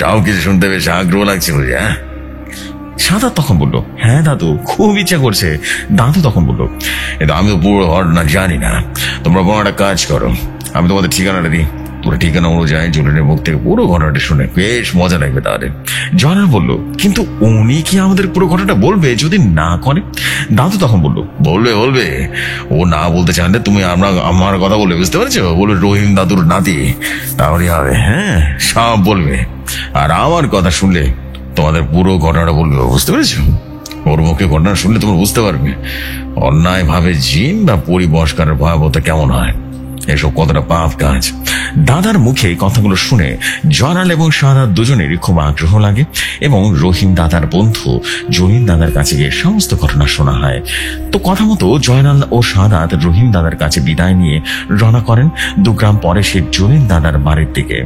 সব কিছু শুনতে বেশ আগ্রহ লাগছে বুঝি। সাদাত তখন বলল, হ্যাঁ দাদু, খুব ইচ্ছা করছে। দাদু তখন বলল, আমি তো পুরো ঘটনা জানি না, তোমরা কোনো একটা কাজ করো, আমি তোমাদের ঠিকানাটা দিই, পুরো ঠিকানা অনুযায়ী জলিলের মুখ থেকে পুরো ঘটনাটা শুনে বেশ মজা লাগবে তাহলে। জয়নাল বলল, কিন্তু উনি কি আমাদের পুরো ঘটনাটা বলবে যদি না করে? দাদু তখন বলল, বলবে। ও না বলতে চাইলে তুমি আমার কথা বলবে, বুঝতে পারছো? বলবে রহিম দাদুর নাতি, তাহলে হবে। হ্যাঁ সব বলবে, আর আমার কথা শুনলে তোমাদের পুরো ঘটনাটা বলবে, বুঝতে পেরেছো? ওর মুখে ঘটনা শুনলে তোমরা বুঝতে পারবে অন্যায় ভাবে জিন বা পরিবর্ষকারের ভয়াবহতা কেমন হয়। এসব কতটা পাপ কাজ। দাদার মুখে কথাগুলো শুনে জয়নাল এবং সাদাত দুজনেরই খুব আগ্রহ লাগে এবং রহিম দাদার বন্ধু জলিল দাদার কাছে গিয়ে সমস্ত ঘটনা শোনা হয়। তো কথা মতো জয়নাল ও সাদাত রহিম দাদার কাছে বিদায় নিয়ে রওনা করেন। 2 গ্রাম পরে সে জলিল দাদার বাড়ির দিকে।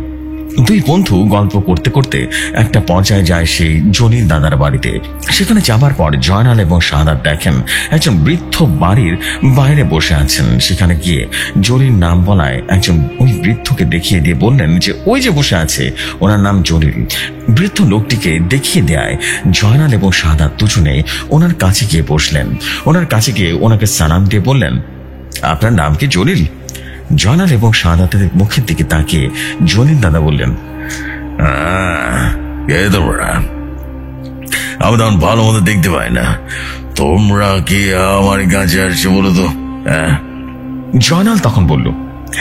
2 বন্ধু গল্প করতে করতে একটা পর্যায়ে যায় সেই জলিল দাদার বাড়িতে। সেখানে যাবার পর জয়নাল এবং সাদাত দেখেন একজন বৃদ্ধ বাড়ির বাইরে বসে আছেন। সেখানে গিয়ে জলিল নাম বলায় একজন ওই বৃদ্ধকে দেখিয়ে দিয়ে বললেন যে ওই যে বসে আছে ওনার নাম জলিল। বৃদ্ধ লোকটিকে দেখিয়ে দেয় জয়নাল এবং সাদাত দুজনে ওনার কাছে গিয়ে বসলেন। ওনার কাছে গিয়ে ওনাকে সালাম দিয়ে বললেন, আপনার নাম কি জলিল? জয়নাল এবং সাদাতের মুখের দিকে তাকিয়ে জলিল দাদা বললেন, আমি তখন ভালো মতো দেখতে পাই না। তোমরা কি আমার কাছে আসছো বলো তো? জয়নাল তখন বলল,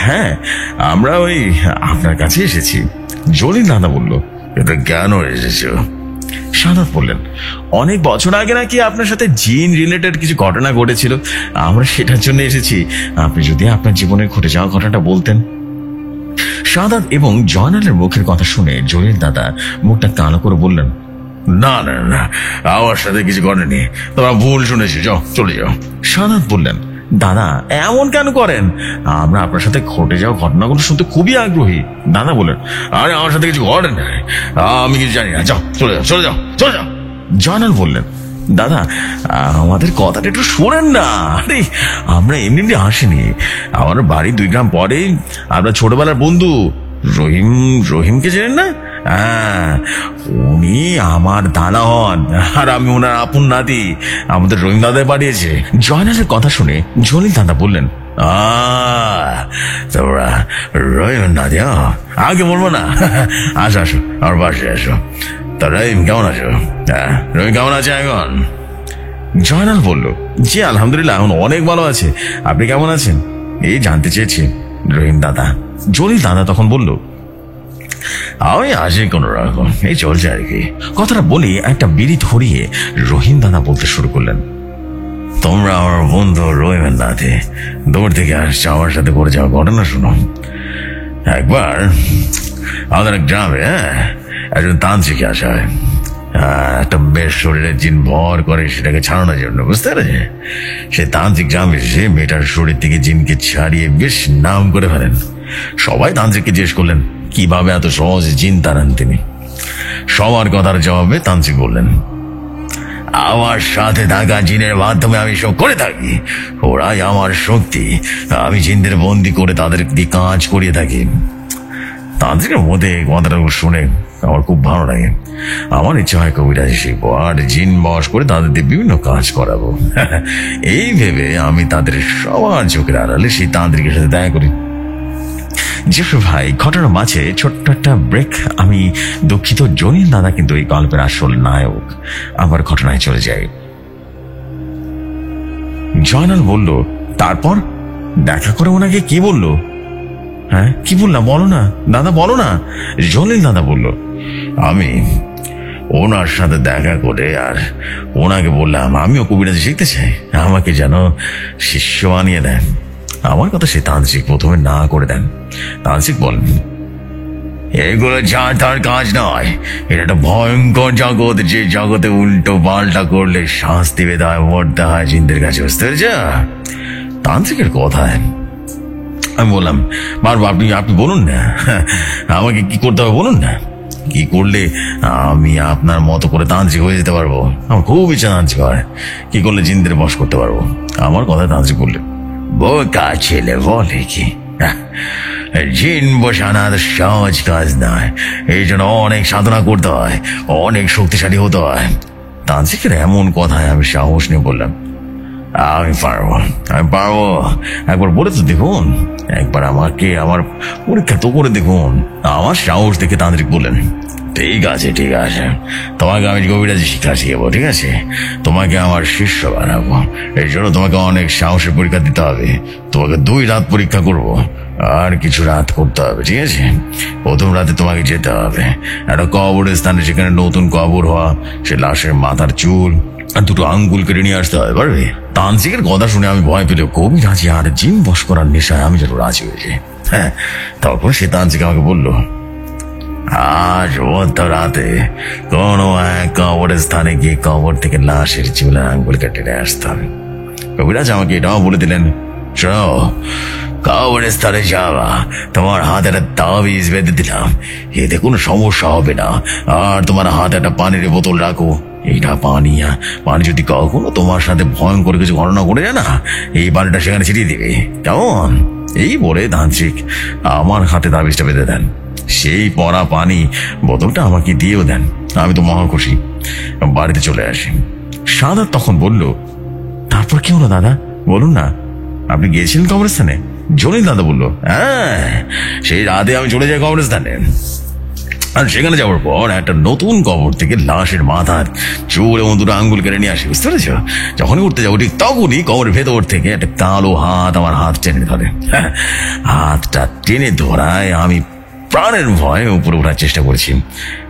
হ্যাঁ আমরা ওই আপনার কাছে এসেছি। জলিল দাদা বলল, এটা কেন এসেছো? সাদাত বললেন, অনেক বছর আগে নাকি আপনার সাথে জিন রিলেটেড কিছু ঘটনা ঘটেছিল, আমরা সেটার জন্য এসেছি। আপনি যদি আপনার জীবনে ঘটে যাওয়া ঘটনাটা বলতেন। সাদাত এবং জয়নালের মুখের কথা শুনে জলিল দাদা মুখটা কালো করে বললেন, না না না, আমার সাথে কিছু ঘটেনি, তোমরা ভুল শুনেছি, যাও চলে যাও। সাদাত বললেন, দাদা এমন কেন করেন? আমরা আপনার সাথে ঘটে যাওয়া ঘটনাগুলো শুনতে খুবই আগ্রহী। দাদা বললেন, আরে আমার সাথে কিছু ঘটে না, আমি কিছু জানি না, যাও চলে যাও চলে যাও চলে যাও। জয়নাল বললেন, দাদা আমাদের কথাটা একটু শোনেন না। আরে আমরা এমনি আসিনি, আমার বাড়ি 2 গ্রাম পরে আমরা ছোটবেলার বন্ধু রহিমকে চেনেন না? হ্যাঁ, উনি আমার দাদা হন, আর আমি ওনার আপন নাতি। আমাদের রহিম দাদাই পাঠিয়েছে। জয়নালের কথা শুনে জলিল দাদা বললেন, তোমরা রহিমের নাতি? আগে বলবো না, আসো আসো আমার বাসায় আসো। তা রহিম কেমন আছো? রহিম কেমন আছে এখন? জয়নাল বলল, জি আলহামদুলিল্লাহ এখন অনেক ভালো আছে। আপনি কেমন আছেন এই জানতে চেয়েছি রহিম দাদা। জলিল দাদা তখন বলল, আমি আছি কোন রকম, এই চলছে আর কি। কথাটা বলে একটা বিড়ি ধরিয়ে রহিম দাদা বলতে শুরু করলেন, তোমরা আমার বন্ধু রহিমের নাতি, দূর থেকে আসছে, আমার সাথে করে যাওয়া ঘটনা শুনো। একবার আমাদের গ্রামে একজন তান্ত্রিক আসা হয়, একটা বেশ শরীরে জিন ভর করে সেটাকে ছাড়ানোর জন্য, বুঝতে পেরেছে? সে তান্ত্রিক গ্রামে এসে মেয়েটার শরীর থেকে জিনকে ছাড়িয়ে বেশ নাম করে ফেলেন। সবাই তান্ত্রিককে জিজ্ঞেস করলেন কিভাবে এত সহজে জিন তাড়ান তিনি। সবার কথার জবাবে তান্ত্রিক বললেন, আমার সাথে থাকা জিনের মাধ্যমে আমি সব করে থাকি, ওরাই আমার শক্তি, আমি জিনদের বন্দি করে তাদের দিয়ে কাজ করিয়ে থাকি। তান্ত্রিকের মধ্যে কথাটা শুনে আমার খুব ভালো লাগে। আমার ইচ্ছা হয় কবিরাজি শিখবো আর জিন বশ করে তাদের দিয়ে বিভিন্ন কাজ করাবো। এই ভেবে আমি তাদের সবার চোখের আড়ালে সেই তান্ত্রিকের সাথে দেখা করি। জেফরি ভাই, ঘটনার মাঝে ছোট্ট একটা ব্রেক। আমি দুঃখিত, জলিল দাদা কিন্তু এই গল্পের আসল নায়ক। আবার ঘটনায় চলে যাই। জয়নাল বলল, তারপর দেখা করে ওনাকে কি বললো? হ্যাঁ কি বললাম বলো না দাদা, বলো না। জলিল দাদা বলল, আমি ওনার সাথে দেখা করে আর ওনাকে বললাম আমিও কবিরাজি শিখতে চাই, আমাকে যেন শিষ্য বানিয়ে দেন। আমার কথা সে তান্ত্রিক প্রথমে না করে দেন। তান্ত্রিক বলেন, এগুলো যা তার কাজ নয়, এটা একটা ভয়ঙ্কর জগৎ, যে জগতে উল্টো পাল্টা করলে শাস্তি পেতে হয়, মরতে হয় জিনদের কাছে, বুঝতে পেরেছ? তান্ত্রিকের কথায় আমি বললাম, বারবার আপনি বলুন না, আমাকে কি করতে হবে বলুন না, কি করলে আমি আপনার মতো করে তান্ত্রিক হয়ে যেতে পারবো? আমার খুব ইচ্ছা তান্ত্রিক হয়, কি করলে জিনদের বশ করতে পারবো? আমার কথা তান্ত্রিক বললেন, বোকা ছেলে বলে কি, জিন বসানো সহজ কাজ নয়, এই জন্য অনেক সাধনা করতে হয়, অনেক শক্তিশালী হতে হয়। তান্ত্রিকের এমন কথায় আমি সাহস নিয়ে বললাম, আমি পারবো। একবার বলে তো দেখুন, একবার আমাকে আমার পরীক্ষা তো করে দেখুন। আমার সাহস দেখে তান্ত্রিক বললেন, ঠিক আছে ঠিক আছে, তোমাকে আমি কবিরাজি শিক্ষা শিখাবো, ঠিক আছে? তোমাকে আমার শিষ্য বানাবো, এই জন্য তোমাকে অনেক সাহসের পরীক্ষা দিতে হবে। তোমাকে 2 রাত পরীক্ষা করব, আর কিছু রাত করতে হবে, ঠিক আছে? প্রথম রাতে তোমাকে যেতে হবে একটা কবরের স্থানে, সেখানে নতুন কবর হওয়া সে লাশের মাথার চুল আর 2টো আঙ্গুল কেটে নিয়ে আসতে হবে, পারবে? তান্ত্রিকের কথা শুনে আমি ভয় পেলে কবিরাজি আর জিন বশ করার নেশায় আমি যেন রাজি হয়েছি। হ্যাঁ, তখন সে তান্ত্রিক আমাকে বললো, আজ রাতে কোন এক কবরের স্থানে গিয়ে কবর থেকে লাশের চুলের আঙ্গুল কেটে নিয়ে আসতে হবে। কবিরাজ আমাকে এটাও বলে দিলেন, শোনো, কবরের স্থানে যাওয়া, তোমার হাতে একটা তাবিজ বেঁধে দিলাম, এতে কোনো সমস্যা হবে না। আর তোমার হাতে একটা পানির বোতল রাখো, এইটা পানি যদি কখনো তোমার সাথে ভয়ঙ্কর কিছু ঘটনা ঘটে যায় না, এই পানিটা সেখানে ছিটিয়ে দিবে, কেমন? এই বলে তান্ত্রিক আমার হাতে তাবিজটা বেঁধে দেন। সেই পরা পানি বোতলটা আমাকে দিয়েও দেন। আমি তো মহা খুশি, বাড়িতে চলে আসি। সাদাত তখন বলল, তারপর কি হলো দাদা, বলুন না, আপনি গিয়েছিলেন কবরস্থানে? জলিল দাদা বলল, হ্যাঁ, সেই রাতে আমি চলে যাই কবরস্থানে। আর সেখানে যাওয়ার পর একটা নতুন কবর থেকে লাশের মাথার চুল এবং দুটো আঙ্গুল কেটে নিয়ে আসি, বুঝতে পেরেছ? যখনই উঠতে যাবো ঠিক তখনই কবরের ভেতর থেকে একটা কালো হাত আমার হাত টেনে ধরে। হাতটা টেনে ধরায় আমি প্রাণের ভয়ে উপরে ওঠার চেষ্টা করেছি,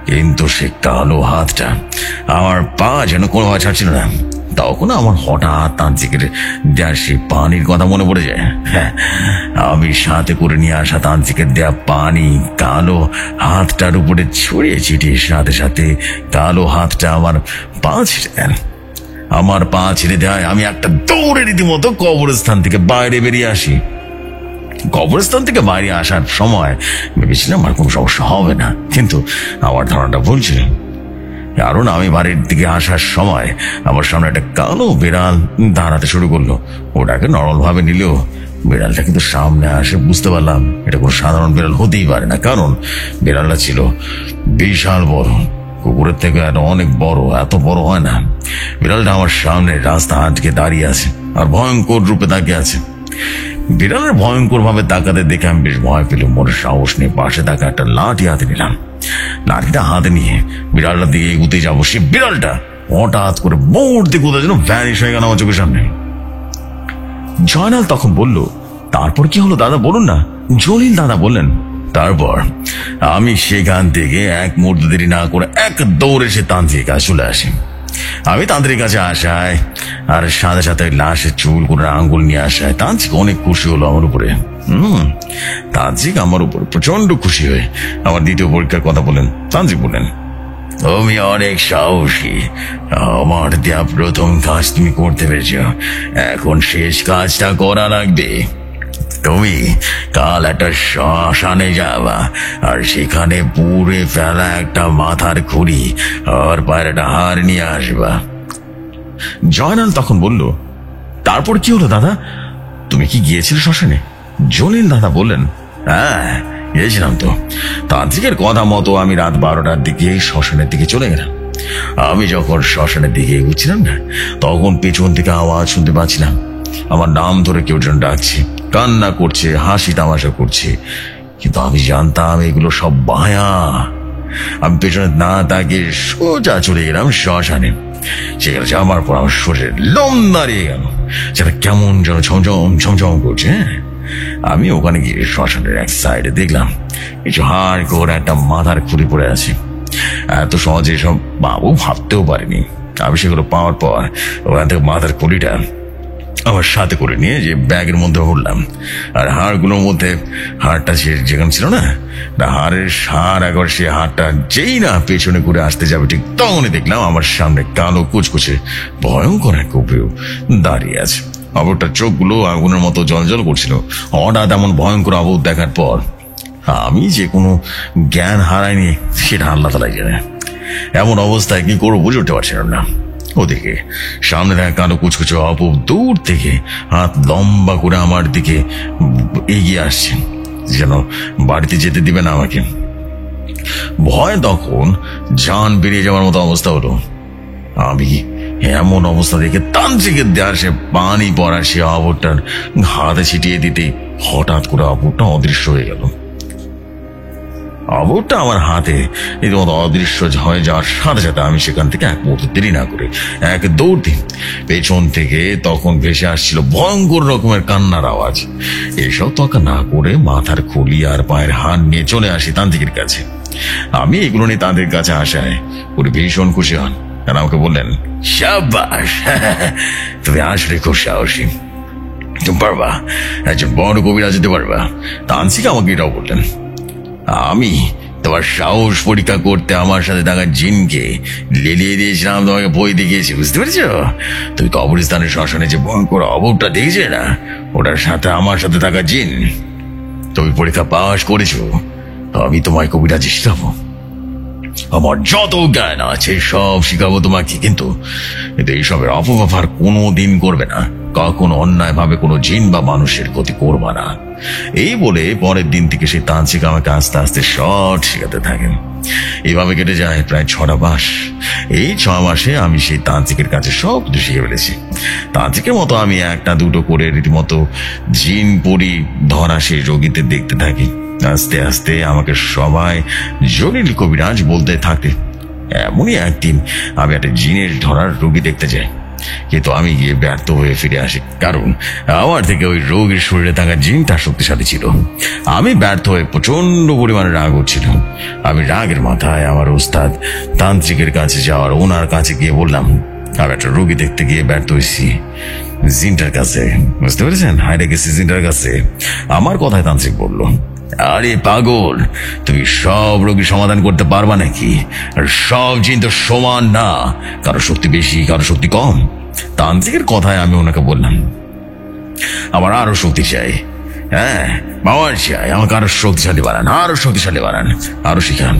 কিন্তু সে কালো হাতটা আমার পা যেন কোনোভাবে ছাড়ছিল না। তখন আমার হঠাৎ তান্ত্রিকের দেয়া সে পানির কথা মনে পড়ে যায়। হ্যাঁ, আমি সাথে করে নিয়ে আসা তান্ত্রিকের দেয়া পানি কালো হাতটার উপরে ছড়িয়ে ছিটিয়ে সাথে সাথে কালো হাতটা আমার পা ছিঁড়ে দেন। আমার পা ছিঁড়ে দেয়, আমি একটা দৌড়ে রীতিমতো কবরস্থান থেকে বাইরে বেরিয়ে আসি। কবরস্থান থেকে বাইরে আসার সময় ভেবেছিলাম আর কোনো সমস্যা হবে না, কিন্তু আমার ধারণাটা ভুল ছিল। কারণ আমি বাড়ির দিকে আসার সময় আমার সামনে একটা কালো বিড়াল দাঁড়াতে শুরু করলো। ওটাকে নরমাল ভাবে নিলেও বিড়ালটা কিন্তু সামনে আসে বুঝতে পারলাম এটা কোনো সাধারণ বিড়াল হতেই পারে না, কারণ বিড়ালটা ছিল বিশাল বড়, কুকুরের থেকে অনেক বড়। এত বড় হয় না। বিড়ালটা আমার সামনে রাস্তা আটকে দাঁড়িয়ে আছে আর ভয়ঙ্কর রূপে তাকিয়ে আছে। বিড়ালের ভয়ঙ্কর ভাবে তাকাতে দেখে আমি বেশ ভয় পেলাম। মনে সাহস নিয়ে পাশে থাকা একটা লাঠি হাতে নিলাম। লাঠিটা হাতে নিয়ে বিড়ালটার দিকে এগুতে যাবো, সে বিড়ালটা হঠাৎ করে মুহূর্তে কোথাও যেন ভ্যানিশ হয়ে গেল আমার চোখের সামনে। জয়নাল তখন বলল, তারপর কি হলো দাদা বলুন না? জলিল দাদা বললেন, তারপর আমি সেখান থেকে এক মুহূর্ত দেরি না করে এক দৌড়ে সে তান্ত্রিক কাছে চলে আসি। আমি তান্ত্রিক কাছে আসায় আর সাথে সাথে লাশের চুল করে আঙ্গুল নিয়ে আসায় তান্ত্রিক অনেক খুশি হলো আমার উপরে। তান্ত্রিক আমার উপর প্রচন্ড খুশি হয়ে আমার দ্বিতীয় পরীক্ষার কথা বলেন। তান্ত্রিক বললেন, তুমি অনেক সাহসী, আমার দেয়া প্রথম কাজ তুমি করতে পেরেছ, এখন শেষ কাজটা করা লাগবে। তুমি কাল একটা শ্মশানে যাবা আর সেখানে পুড়ে ফেলা একটা মাথার খুঁড়ি আর পায়ের একটা হাড় নিয়ে আসবা। জয়নাল তখন বলল, তারপর কি হলো দাদা? তুমি কি গিয়েছিলে শ্মশানে? জলিল দাদা বললেন, হ্যাঁ গিয়েছিলাম তো। তান্ত্রিকের কথা মতো আমি রাত 12টার দিকে শ্মশানের দিকে চলে গেলাম। আমি যখন শ্মশানের দিকে এগোচ্ছিলাম না, তখন পেছন থেকে আওয়াজ শুনতে পাচ্ছিলাম। আমার নাম ধরে কেউ যেন ডাকছে, কান্না করছে, হাসি তামাশা করছে, কিন্তু আমি জানতাম এগুলো সব মায়া। আমি পেছনে না তাকিয়ে সোজা চলে গেলাম শ্মশানে। সেখানে যাওয়ার পর আমার শরীরে লোম দাঁড়িয়ে গেল, সেটা কেমন যেন ঝমঝম ঝমঝম করছে। আমি ওখানে গিয়ে শ্মশানের এক সাইডে দেখলাম কিছু হাড় করে একটা মাথার খুঁড়ি পড়ে আছে। এত সহজে সব বাবু ভাবতেও পারিনি। আমি সেগুলো পাওয়ার পর ওখান থেকে মাথার খুঁড়িটা আমার সাথে করে নিয়ে যে ব্যাগের মধ্যে ভরলাম, আর হাড়গুলোর মধ্যে হাড়টা যেখানে ছিল না, হাড়ের সার একবার সে হাড়টা যেই না পেছনে ঘুরে আসতে যাবে ঠিক তখনই দেখলাম আমার সামনে কালো কুচকুচে ভয়ঙ্কর এক কুপিও দাঁড়িয়ে আছে। অবরটার চোখগুলো আগুনের মতো জলজল করছিল। হঠাৎ এমন ভয়ঙ্কর অবধ দেখার পর আমি যে কোনো জ্ঞান হারাইনি সেটা আল্লাহ তাআলাই জানে। এমন অবস্থায় কি করবো বুঝে উঠতে পারছিলাম না। ওদিকে সামনে দেখা কালো কুচকুচে অপূপ দূর থেকে হাত লম্বা করে আমার দিকে এগিয়ে আসছে, যেন বাড়িতে যেতে দিবে না আমাকে। ভয় তখন জান বেরিয়ে যাওয়ার মতো অবস্থা হলো। আমি এমন অবস্থা দেখে তান্ত্রিকের দেওয়ার সে পানি পড়া সে অপরটার হাতে ছিটিয়ে দিতে হঠাৎ করে অপরটা অদৃশ্য হয়ে গেল। অবরটা আমার হাতে রীতিমতো অদৃশ্য হয়ে যাওয়ার সাথে সাথে আমি সেখান থেকে এক মুহূর্ত দেরি না করে এক দৌড় দিই। পেছন থেকে তখন ভেসে আসছিল ভয়ঙ্কর রকমের কান্নার আওয়াজ। এসব তোয়াক্কা না করে মাথার খুলি আর পায়ের হাড় নিয়ে চলে আসি তান্ত্রিকের কাছে। আমি এগুলো নিয়ে তাদের কাছে আসায় উনি ভীষণ খুশি হন আর আমাকে বললেন, শাবাশ, তুমি আসলে খুব সাহসী, তুমি পারবা, একজন বড় কবিরাজ হতে পারবা। তান্ত্রিক আমাকে এটাও বললেন। আমি তোমার সাহস পরীক্ষা করতে আমার সাথে থাকা জিনকে লেলিয়ে দিয়েছিলাম, তোমাকে বই দেখিয়েছি, বুঝতে পেরেছ? তুমি কবরস্থানের শ্মশানে যে ভয়ঙ্কর অবরটা দেখেছিলে না, ওটার সাথে আমার সাথে থাকা জিন। তুমি পরীক্ষা পাস করেছো, আমি তোমায় কবিরাজি শিখাবো। আমার যত জ্ঞান আছে সব শিখাবো তোমাকে, কিন্তু এইসবের অপব্যবহার কোনো দিন করবে না, কখনো অন্যায় ভাবে কোনো জিন বা মানুষের ক্ষতি করবা না। এই বলে পরের দিন থেকে সেই তান্ত্রিক আমাকে আস্তে আস্তে সব শেখাতে থাকেন। এইভাবে কেটে যায় প্রায় 6টা মাস। এই 6 মাসে আমি সেই তান্ত্রিকের কাছে সব কিছু শিখে ফেলেছি। তান্ত্রিকের মতো আমি একটা দুটো করে রীতিমতো জিন পরি ধরা সেই রোগীদের দেখতে থাকি। আস্তে আস্তে আমাকে সবাই জলিল কবিরাজ বলতে থাকে। এমনই একদিন আমি একটা জিনের ধরার রোগী দেখতে যাই, কিন্তু আমি গিয়ে ব্যর্থ হয়ে ফিরে আসি, কারণ আমার থেকে ওই রোগীর শরীরে থাকা জিনটা শক্তিশালী ছিল। আমি ব্যর্থ হয়ে প্রচন্ড পরিমাণে রাগ হচ্ছিল। আমি রাগের মাথায় আমার ওস্তাদ তান্ত্রিকের কাছে যাওয়ার ওনার কাছে গিয়ে বললাম, আমি একটা রোগী দেখতে গিয়ে ব্যর্থ হয়েছি জিনটার কাছে। বুঝতে পেরেছেন? হাইরে গেছি জিনটার কাছে। আমার কথায় তান্ত্রিক বলল, আরে পাগল, তুমি সব রোগী সমাধান করতে পারবা নাকি? আর সব জিন তো সমান না, কারো শক্তি বেশি কারো শক্তি কম। তান্ত্রিকের কথায় আমি ওনাকে বললাম, আমার আরো শক্তি চাই, হ্যাঁ পাওয়ার চাই, আমাকে আরো শক্তিশালী বানান, আরো শক্তিশালী বানান, আরো শিখান।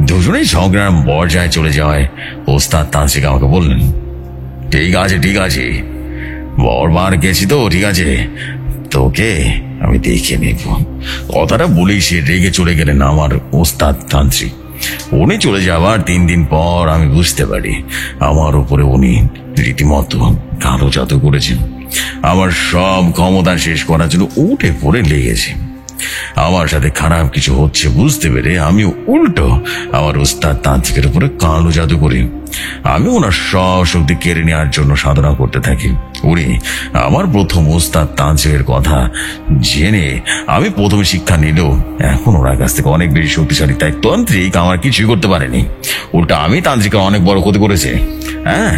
দুজনেই ঝগড়ার পর্যায়ে চলে যাওয়ায় ওস্তাদ তান্ত্রিক আমাকে বললেন, ঠিক আছে ঠিক আছে, বরবার গেছি তো, ঠিক আছে, তোকে আমি দেখে নেব। কথাটা বলেই সে রেগে চলে গেলেন আমার ওস্তাদ তান্ত্রিক। উনি চলে যাওয়ার 3 দিন পর আমি বুঝতে পারি আমার উপরে উনি রীতিমতো কালো জাদু করেছেন। আমার সব ক্ষমতা শেষ করার জন্য উঠে পড়ে লেগেছে। আমার সাথে খারাপ কিছু হচ্ছে বুঝতে পেরে আমি উল্টো আমার ওস্তাদ তান্ত্রিকের উপরে কালো জাদু করি। আমি ওনার সব শক্তি কেড়ে নেওয়ার জন্য সাধনা করতে থাকি। উনি আমার প্রথম ওস্তাদ তান্ত্রিকের কথা জেনে আমি প্রথমে শিক্ষা নিলেও এখন ওনার কাছ থেকে অনেক বেশি শক্তিশালী, তাই তান্ত্রিক আমার কিছুই করতে পারেনি। উল্টা আমি তান্ত্রিকের অনেক বড় ক্ষতি করেছে। হ্যাঁ,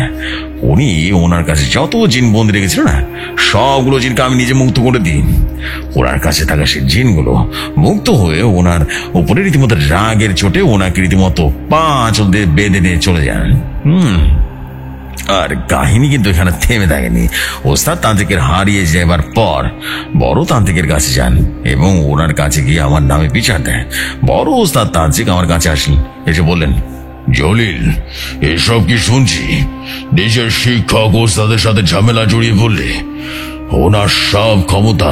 উনি ওনার কাছে যত জিন বন্দি রেখেছিল না, সবগুলো জিনকে আমি নিজে মুক্ত করে দিই। ওনার কাছে থাকা সেই জিনগুলো মুক্ত হয়ে ওনার উপরে রীতিমতো রাগের চোটে ওনাকে রীতিমতো 5 দিয়ে বেঁধে নিয়ে চলে যান। আর কাহিনী কিন্তু এখানে থেমে থাকেনি। ওস্তাদ তান্ত্রিকের হারিয়ে যাবার পর বড় তান্ত্রিকের কাছে যান এবং ওনার কাছে গিয়ে আমার নামে বিচার দেয়। বড় ওস্তাদ তান্ত্রিক আমার কাছে আসলেন, এসে বললেন, জলিল, এসব কি শুনছি? নিজের শিক্ষক ওস্তাদের সাথে ঝামেলা জড়িয়ে পড়লে, ওনার সব ক্ষমতা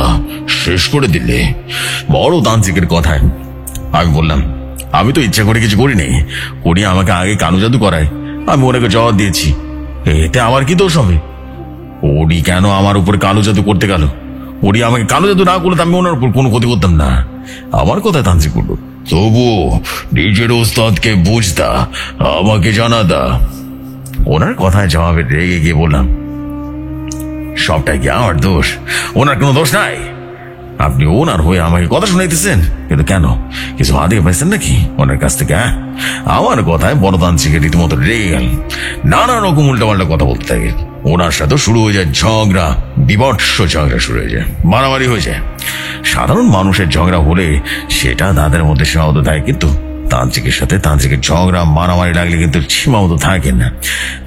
শেষ করে দিলে। বড় তান্ত্রিকের কথায় আমি বললাম, আমি তো ইচ্ছা করে কিছু করিনি, উনি আমাকে আগে কালো জাদু করায়, আমি ওনাকে জবাব দিয়েছি, এতে আমার কি দোষ হবে? উনি কেন আমার উপরে কালো জাদু করতে গেল? উনি আমাকে কালো জাদু না করলে আমি ওনার উপর কোনো ক্ষতি করতাম না। আমার কথায় তান্ত্রিক বলল, তবু নিজের ওস্তাদকে বুঝতা, আমাকে জানাতা। ওনার কথায় জবাবে রেগে গিয়ে বললাম, সবটাই কি আমার দোষ? ওনার কোনো দোষ নাই। আপনি ওনার হয়ে আমাকে কথা শুনাইতেছেন, কিন্তু কেন? কিছু আদিকে পাইছেন নাকি ওনার কাছ থেকে? আমার কথায় বড় তান্ত্রিকের রীতিমতো রেগে গেল, নানা রকম উল্টাপাল্টা কথা বলতে থাকে। ওনার সাথে শুরু হয়ে যায় ঝগড়া, বিভৎস ঝগড়া শুরু হয়ে যায়, মারামারি হয়ে যায়। সাধারণ মানুষের ঝগড়া হলে সেটা তাদের মধ্যে সীমাবদ্ধ থাকে, কিন্তু তান্ত্রিকের সাথে তান্ত্রিকের ঝগড়া মারামারি লাগলে কিন্তু সীমাবদ্ধ থাকে না।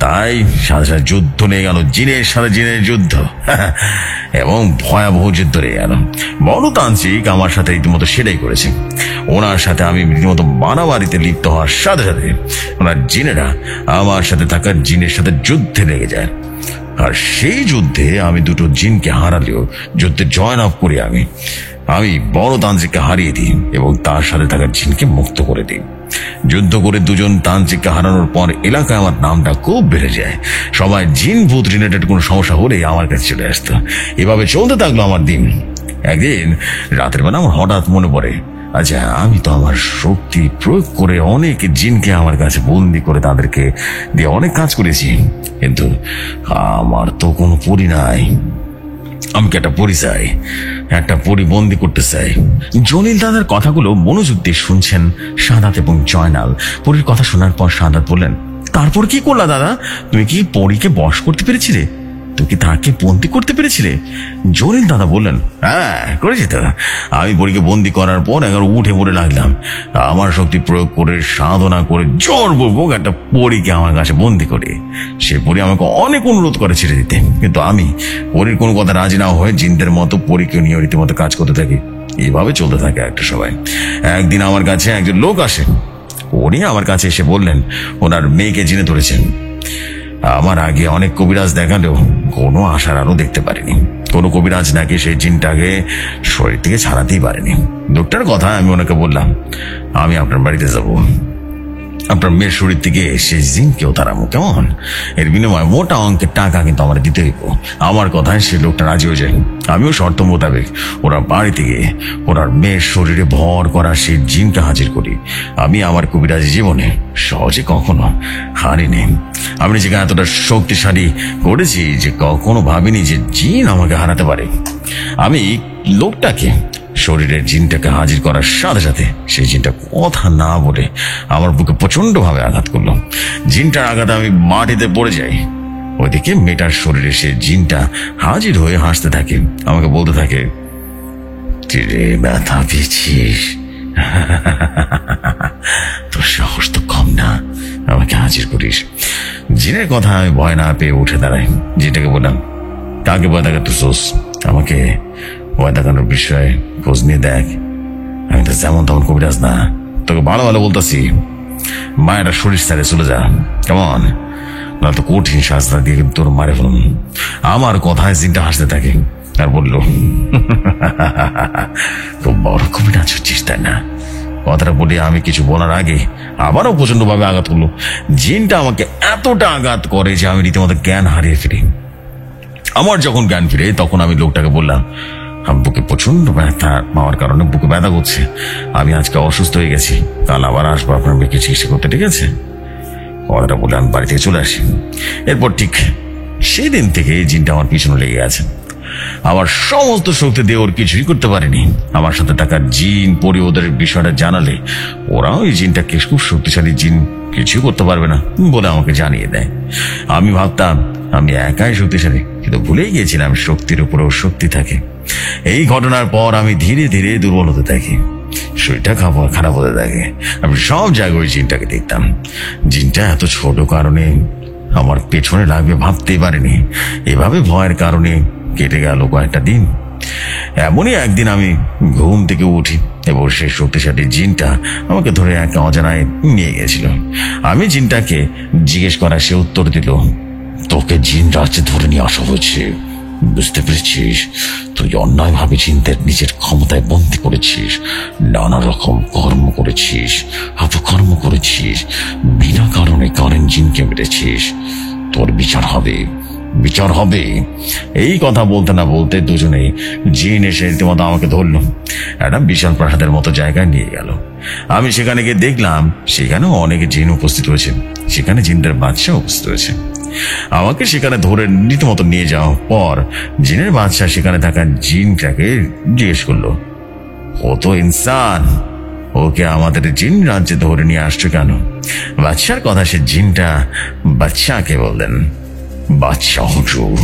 তাই সাথে সাথে যুদ্ধ নিয়ে গেল, জিনের সাথে জিনের যুদ্ধ, এবং ভয়াবহ যুদ্ধ নিয়ে গেল। বড় তান্ত্রিক আমার সাথে রীতিমতো সেটাই করেছে। ওনার সাথে আমি রীতিমতো মারামারিতে লিপ্ত হওয়ার সাথে সাথে ওনার জিনেরা আমার সাথে থাকা জিনের সাথে যুদ্ধে লেগে যায়। আর সেই যুদ্ধে আমি 2টো জিনকে হারালেও যুদ্ধে জয় লাভ করি। আমি বড় তান্ত্রিককে হারিয়ে দিই এবং তার সাথে থাকা জিনকে মুক্ত করে দিই। যুদ্ধ করে 2জন তান্ত্রিককে হারানোর পর এলাকায় আমার নামটা খুব বেড়ে যায়। সবাই জিন ভূত রিলেটেড কোনো সমস্যা হলেই আমার কাছে চলে আসতো। এভাবে চলতে থাকলো আমার দিন। একদিন রাতের বেলা আমার হঠাৎ মনে পড়ে, আচ্ছা, আমি তো আমার শক্তি প্রয়োগ করে অনেক জিনকে আমার কাছে বন্দি করে তাদেরকে দিয়ে অনেক কাজ করেছি, কিন্তু আমার তো কোনো পরি নাই। আমাকে একটা পরি চাই, একটা পরি বন্দি করতে চাই। জলিল দাদার কথাগুলো মনোযোগ দিয়ে শুনছেন সাদাত এবং জয়নাল। পরীর কথা শোনার পর সাদাত বললেন, তারপর কি করলা দাদা? তুমি কি পরীকে বশ করতে পেরেছিলে? তুমি কি তাকে বন্দি করতে পেরেছিলে? জলিল দাদা বললেন, হ্যাঁ করেছি তো। আমি পরীকে বন্দি করার পর একবার উঠে পড়ে লাগলাম। আমার শক্তি প্রয়োগ করে সাধনা করে জোরপূর্বক একটা পরীকে আমার কাছে বন্দি করে। সে পরী আমাকে অনেক অনুরোধ করে ছেড়ে দিতে, কিন্তু আমি পরীর কোনো কথা রাজি না হয়ে জিনদের মতো পরীকে নিয়ে রীতিমতো কাজ করতে থাকি। এইভাবে চলতে থাকে একটা সময়। একদিন আমার কাছে একজন লোক আসে। উনি আমার কাছে এসে বললেন ওনার মেয়েকে জিনে ধরেছেন। আমার আগে অনেক কবিরাজ দেখালেও কোনো আশার আলো দেখতে পারিনি। কোনো কবিরাজ নাকি সেই জিনটাকে শরীর থেকে ছাড়াতেই পারেনি। লোকটার কথা আমি ওনাকে বললাম, আমি আপনার বাড়িতে যাব, আপনার মেয়ের শরীর থেকে সেই জিনকেও তারামো, কেমন? এর বিনিময়ে মোটা অঙ্কের টাকা কিন্তু আমার দিতে হইব। আমার কথায় সে লোকটা রাজি হয়ে যায়। আমিও শর্ত মোতাবেক ওরা বাড়িতে গিয়ে ওনার মেয়ের শরীরে ভর করা সেই জিনকে হাজির করি। আমি আমার কবিরাজি জীবনে সহজে কখনো হারিনি। আমি নিজেকে এতটা শক্তিশালী করেছি যে কখনো ভাবিনি যে জিন আমাকে হারাতে পারে। আমি লোকটাকে শরীরের জিনটাকে হাজির করার সাথে সাথে সেই জিনটা কথা না বলে আমার বুকে প্রচন্ড ভাবে আঘাত করলো। জিনটার আঘাতে আমি মাটিতে পড়ে যাই। ওইদিকে মেয়েটার শরীরে সে জিনটা হাজির হয়ে হাসতে থাকে, আমাকে বলতে থাকে, রে ব্যথা পেয়েছিস? তোর সাহস তো কম না, আমাকে হাজির করিস। জিনের কথা আমি ভয় না পেয়ে উঠে দাঁড়াই। জিনটাকে বললাম, কাকে ভয় দেখাতে সোস? আমাকে ভয় দেখানোর বিষয়ে খোঁজ নিয়ে দেখ। আমি তো যেমন তেমন কবিরাজ না, তোকে ভালো ভালো বলতেছি, মায়েরা শরীর ছেড়ে চলে যা, কেমন? না তো কঠিন শাস্তা দিয়ে কিন্তু তোর মারে ফেলুন। আমার কথায় জিনটা হাসতে থাকে আর বলল, খুব বড় কবিরাজ হচ্ছিস তাই না? কথাটা বলে আমি কিছু বলার আগে আবারও প্রচন্ড ভাবে আঘাত করলো। জিনটা আমাকে এতটা আঘাত করে যে আমি রীতিমতো জ্ঞান হারিয়ে ফেলি। আমার যখন জ্ঞান ফিরে তখন আমি লোকটাকে বললাম, বুকে প্রচন্ড ব্যথা পাওয়ার কারণে বুকে ব্যথা করছে, আমি আজকে অসুস্থ হয়ে গেছি, কাল আবার আসবো আপনার মেয়েকে চিকিৎসা করতে, ঠিক আছে? কথাটা বলে আমি বাড়ি থেকে চলে আসি। এরপর ঠিক সেই দিন থেকে জিনটা আমার পিছনে লেগে আছে। আমার সমস্ত শক্তি দিয়ে ওর কিছুই করতে পারেনি। আমার সাথে থাকা জিন পরি ওদের বিষয়টা জানালে ওরা ওই জিনটাকে খুব শক্তিশালী জিন কিছুই করতে পারবে না বলে আমাকে জানিয়ে দেয়। আমি ভাবতাম আমি একাই শক্তিশালী, কিন্তু ভুলেই গিয়েছিলাম শক্তির উপরেও শক্তি থাকে। এই ঘটনার পর আমি ধীরে ধীরে দুর্বল হতে থাকি, শরীরটা খারাপ হতে থাকে। আমি সব জায়গায় ওই জিনটাকে দেখতাম। জিনটা এত ছোট কারণে আমার পেছনে লাগবে ভাবতেই পারিনি। এভাবে ভয়ের কারণে কেটে গেল কয়েকটা দিন। এমনই একদিন আমি ঘুম থেকে উঠি এবং সেই শক্তিশালী জিনটা আমাকে ধরে এক অজানায় নিয়ে গেছিল। আমি জিনটাকে জিজ্ঞেস করা সে উত্তর দিল, তোকে জিন রাজ্যে ধরে নিয়ে আসা হয়েছে, বুঝতে পেরেছিস? তুই অন্যায়ভাবে জিনদের নিজের ক্ষমতায় বন্দী করেছিস, নানা রকম কর্ম করেছিস, অপকর্ম করেছিস, বিনা কারণে কারেন জিনকে মেরেছিস, তোর বিচার হবে, বিচার হবে। এই কথা বলতে না বলতে দুজনে জিন এসে রীতিমতো আমাকে ধরলো, একটা বিশাল প্রাসাদের মতো জায়গায় নিয়ে গেল। আমি সেখানে গিয়ে দেখলাম সেখানেও অনেকে জিন উপস্থিত হয়েছে, সেখানে জিনদের বাদশা উপস্থিত হয়েছে। আমাকে সেখানে ধরে রীতিমতো নিয়ে যাওয়ার পর জিনের বাদশা সেখানে থাকা জিনটাকে জিজ্ঞেস করলো, ও তো ইনসান, ওকে আমাদের জিন রাজ্যে ধরে নিয়ে আসছো কেন? বাদশার কথা সে জিনটা বাদশাকে বললেন, বাদশা হুজুর,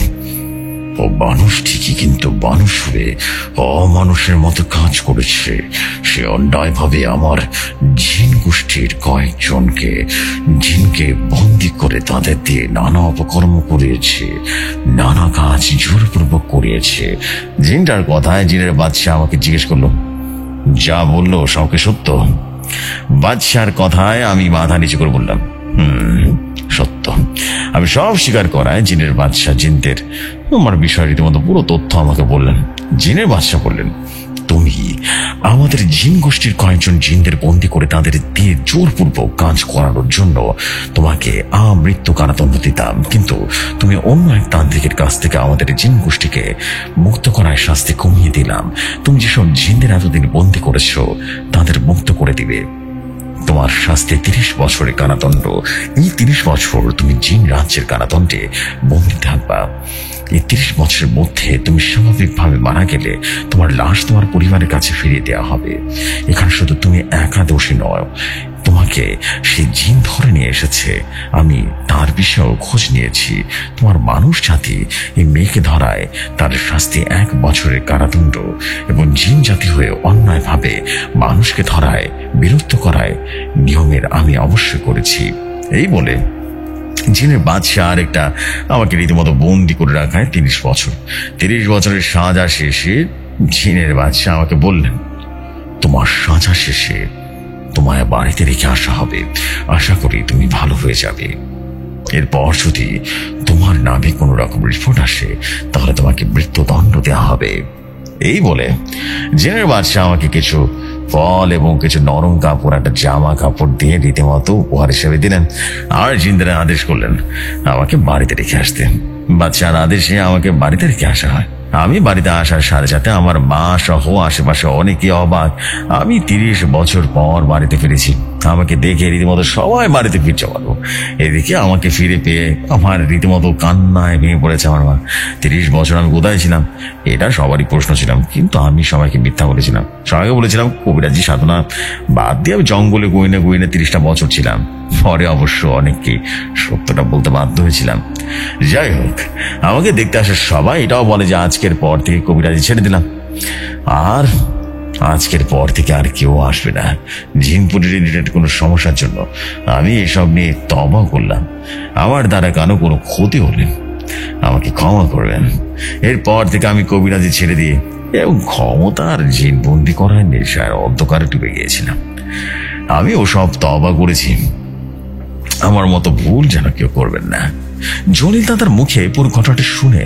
ও মানুষ ঠিকই, কিন্তু মানুষ হয়ে অমানুষের মতো কাজ করেছে। সে অন্যায়ভাবে আমার জিন গোষ্ঠীর কয়েকজনকে জিনকে বন্দি করে তাদের দিয়ে নানা অপকর্ম করিয়েছে, নানা কাজ জোরপূর্বক করিয়েছে। জিনটার কথায় জিনের বাদশা আমাকে জিজ্ঞেস করলো, যা বললো সবকে সত্য? বাদশার কথায় আমি মাথা নিচু করে বললাম, সত্য। আমি সব স্বীকার করায় জিনের বাদশা জিনদের আমার বিষয় রীতিমতো পুরো তথ্য আমাকে বললেন। জিনের বাদশা বললেন, তুমি আমাদের জিন গোষ্ঠীর কয়েকজন জিনদের বন্দী করে তাদের দিয়ে জোরপূর্বক কাজ করানোর জন্য তোমাকে আমৃত্যু কারাদণ্ড দিতাম, কিন্তু তুমি অন্য এক তান্ত্রিকের কাছ থেকে আমাদের জিন গোষ্ঠীকে মুক্ত করায় শাস্তি কমিয়ে দিলাম। তুমি যেসব জিনদের এতদিন বন্দী করেছো তাদের মুক্ত করে দিবে। তোমার শাস্তি 30 বছরের কারাদণ্ড। এই 30 বছর তুমি জিন রাজ্যের কারাদণ্ডে বন্দী থাকবা। এই 30 বছরের মধ্যে তুমি স্বাভাবিকভাবে মারা গেলে তোমার লাশ তোমার পরিবারের কাছে ফিরিয়ে দেওয়া হবে। এখানে শুধু তুমি একা দোষী নয়, তোমাকে সেই জিন ধরে নিয়ে এসেছে। আমি তার বিষয়েও খোঁজ নিয়েছি। তোমার মানুষ জাতি এই মেয়েকে ধরায় তার শাস্তি 1 বছরের কারাদণ্ড, এবং জিন জাতি হয়ে অন্যায়ভাবে মানুষকে ধরায় বিরক্ত করায় নিয়মের আমি অবশ্যই করেছি। এই বলে জিনের বাদশাহ আর একটা আমাকে রীতিমতো বন্দি করে রাখায় 30 বছর। 30 বছরের সাজা শেষে জিনের বাদশাহ আমাকে বললেন, তোমার সাজা শেষে তোমায় বাড়িতে রেখে আসা হবে, আশা করি তুমি ভালো হয়ে যাবে। এরপর যদি তোমার নামে কোনো রকম রিপোর্ট আসে তাহলে তোমাকে মৃত্যুদণ্ড দেওয়া হবে। এই বলে জিনের বাদশাহ আমাকে কিছু ফল এবং কিছু নরম কাপড়, একটা জামা কাপড় দিয়ে রীতিমতো উপহার হিসেবে দিলেন। আর জিন্দারের আদেশ করলেন আমাকে বাড়িতে রেখে আসতে। বাচ্চার আদেশে আমাকে বাড়িতে রেখে আসা হয়। আমি বাড়িতে আসার সাথে সাথে আমার মা সহ আশেপাশে অনেকে অবাক। আমি 30 বছর পর বাড়িতে ফিরেছি। আমাকে দেখে রীতিমতো সবাই বাড়িতে ফিরছে পারবো। এদিকে আমাকে ফিরে পেয়ে আমার রীতিমতো কান্নায় ভেঙে পড়েছে আমার মা। 30 বছর আমি কোথায় ছিলাম, এটা সবারই প্রশ্ন ছিলাম। কিন্তু আমি সবাইকে মিথ্যা বলেছিলাম। সবাইকে বলেছিলাম কবিরাজি সাধনা বাদ দিয়ে আমি জঙ্গলে গুইনে গুইনে 30টা বছর ছিলাম। পরে অবশ্য অনেককে সত্যটা বলতে বাধ্য হয়েছিলাম। যাই হোক, আমাকে দেখতে আসে সবাই এটাও বলে যে আজকের পর থেকে কবিরাজি ছেড়ে দিলাম, আর আজকের পর থেকে আর কেউ আসবে না জিনপুরি রিলেটেড কোনো সমস্যার জন্য। আমি এসব নিয়ে তওবা করলাম। আমার দ্বারা কারো কোনো ক্ষতি হলে আমাকে ক্ষমা করবেন। এরপর থেকে আমি কবিরাজি ছেড়ে দিয়ে এবং ক্ষমতার জিনবন্দি করার নেশার অন্ধকারে ডুবে গিয়েছিলাম। আমি ওসব তওবা করেছি। আমার মতো ভুল যেন কেউ করবেন না। জলিল দাদার মুখে পুরো ঘটনাটি শুনে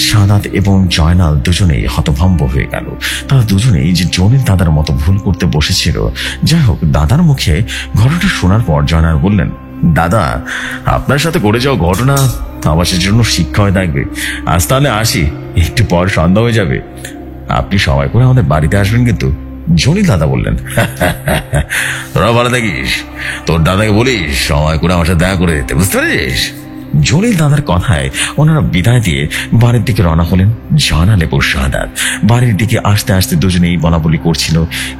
সাদাত এবং জয়নাল দুজনেই হতভম্ব হয়ে গেল। তারা দুজনেই যে জলিল দাদার মতো ভুল করতে বসেছিল। যাই হোক, দাদার মুখে ঘটনাটা শোনার পর জয়নাল বললেন, দাদা, আপনার সাথে ঘটে যাওয়া ঘটনা আমার জন্য শিক্ষা হয়ে থাকবে। আজ তাহলে আসি, একটু পর সন্ধ্যা হয়ে যাবে। আপনি সময় করে আমাদের বাড়িতে আসবেন কিন্তু। জলিল দাদা বললেন, তোরা ভালো থাকিস, তোর দাদাকে বলিস সময় করে আমার সাথে দেখা করে দিতে, বুঝতে পারিস? জলিল দাদার কথায় ওনারা বিদায় দিয়ে বাড়ির দিকে রওনা হলেন। জয়নাল এবং সাদাত বাড়ির দিকে আসতে আসতে দুজনেই বলা বলি করছিল,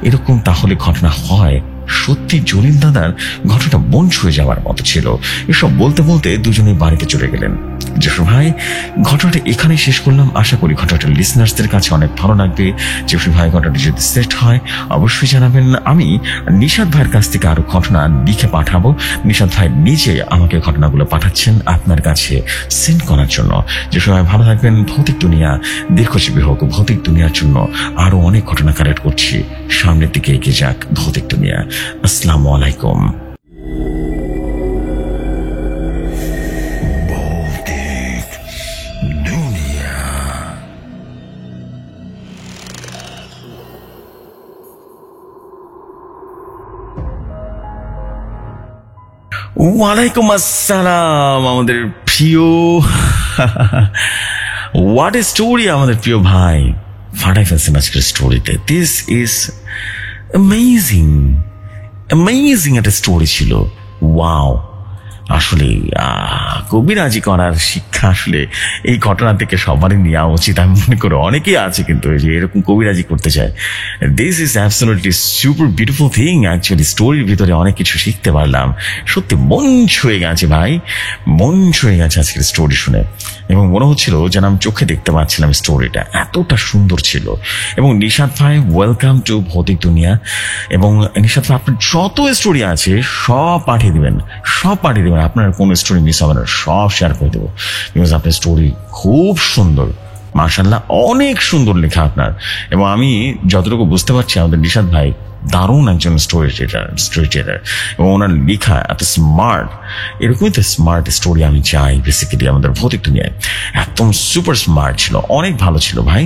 এরকম তাহলে ঘটনা হয়। সত্যি জলিল দাদার ঘটনাটা মন ছুঁয়ে যাওয়ার মতো ছিল। এসব বলতে বলতে দুজনেই বাড়িতে চলে গেলেন। যশোর ভাই, ঘটনাটা এখানেই শেষ করলাম। আশা করি ঘটনাটা লিসনার্সদের কাছে অনেক ভালো লাগবে। যশোর ভাই, ঘটনাটি যদি সেট হয় অবশ্যই জানাবেন। আমি নিশাদ ভাইয়ের কাছ থেকে আরো ঘটনা লিখে পাঠাবো। নিশাদ ভাই নিজে আমাকে ঘটনাগুলো পাঠাচ্ছেন আপনার কাছে সেন্ড করার জন্য। যশোর ভাই ভালো থাকবেন। ভৌতিক দুনিয়া দীর্ঘজীবী হোক। ভৌতিক দুনিয়ার জন্য আরো অনেক ঘটনা কালেক্ট করছি। সামনের দিকে এগিয়ে যাক ভৌতিক দুনিয়া। আসসালামু আলাইকুম। ওয়ালাইকুম আসসালাম আমাদের প্রিয় হোয়াট এ স্টোরি আমাদের প্রিয় ভাই ফাটাই ফেলছেন আজকের স্টোরিতে। দিস ইজ অ্যামেজিং অ্যামেজিং একটা স্টোরি ছিল। ওয়াও, আসলে কবিরাজি করার শিক্ষা আসলে এই ঘটনা থেকে সবারই নেওয়া উচিত। আমি মনে করি অনেকেই আছে কিন্তু যে এরকম কবিরাজি করতে চায়। This is absolutely super beautiful thing. Actually স্টোরির ভিতরে অনেক কিছু শিখতে পারলাম। সত্যি মন ছুঁয়ে গেছে ভাই, মন ছুঁয়ে গেছে আজকের স্টোরি শুনে। এবং মনে হচ্ছিল যেন আমি চোখে দেখতে পাচ্ছিলাম স্টোরিটা, এতটা সুন্দর ছিল। এবং নিশাদ ভাই, ওয়েলকাম টু ভৌতিক দুনিয়া। এবং নিশাদ ভাই, আপনার যত স্টোরি আছে সব পাঠিয়ে দেবেন, সব পাঠিয়ে দেবেন। আপনার কোন স্টোরি মিস হবে না, সব শেয়ার করে দেবো। বিকজ আপনার স্টোরি খুব সুন্দর, মাশাআল্লাহ, অনেক সুন্দর লেখা আপনার। এবং আমি যতটুকু বুঝতে পারছি আমাদের নিশাদ ভাই দারুণ একজন স্টোরি টেলার এবং ওনার লেখা এত স্মার্ট। এরকমই তো স্মার্ট স্টোরি আমি চাই বেসিক্যালি আমাদের ভৌতিক দুনিয়ায়। একদম সুপার স্মার্ট ছিল, অনেক ভালো ছিল ভাই।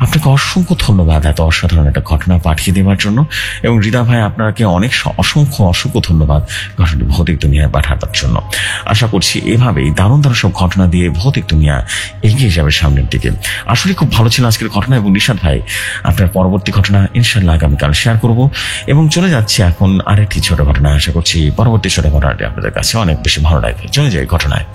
আপনাকে অসংখ্য ধন্যবাদ এত অসাধারণ একটা ঘটনা পাঠিয়ে দেওয়ার জন্য। এবং হৃদয় ভাই, আপনাকে অনেক অসংখ্য ধন্যবাদ ঘটনাটি ভৌতিক দুনিয়ায় পাঠাবার জন্য। আশা করছি এভাবেই দারুণ দারুণ সব ঘটনা দিয়ে ভৌতিক দুনিয়া এগিয়ে যাবে সামনের দিকে। আসলে খুব ভালো ছিল আজকের ঘটনা। এবং নিশাদ ভাই, আপনার পরবর্তী ঘটনা ইনশাল্লাহ আগামীকাল শেয়ার করবো। এবং চলে যাচ্ছি এখন আরেকটি ছোট ঘটনা। আশা করছি পরবর্তী ছোট ঘটনাটি আপনাদের কাছে অনেক বেশি ভালো লাগবে। চলে যাই ঘটনায়।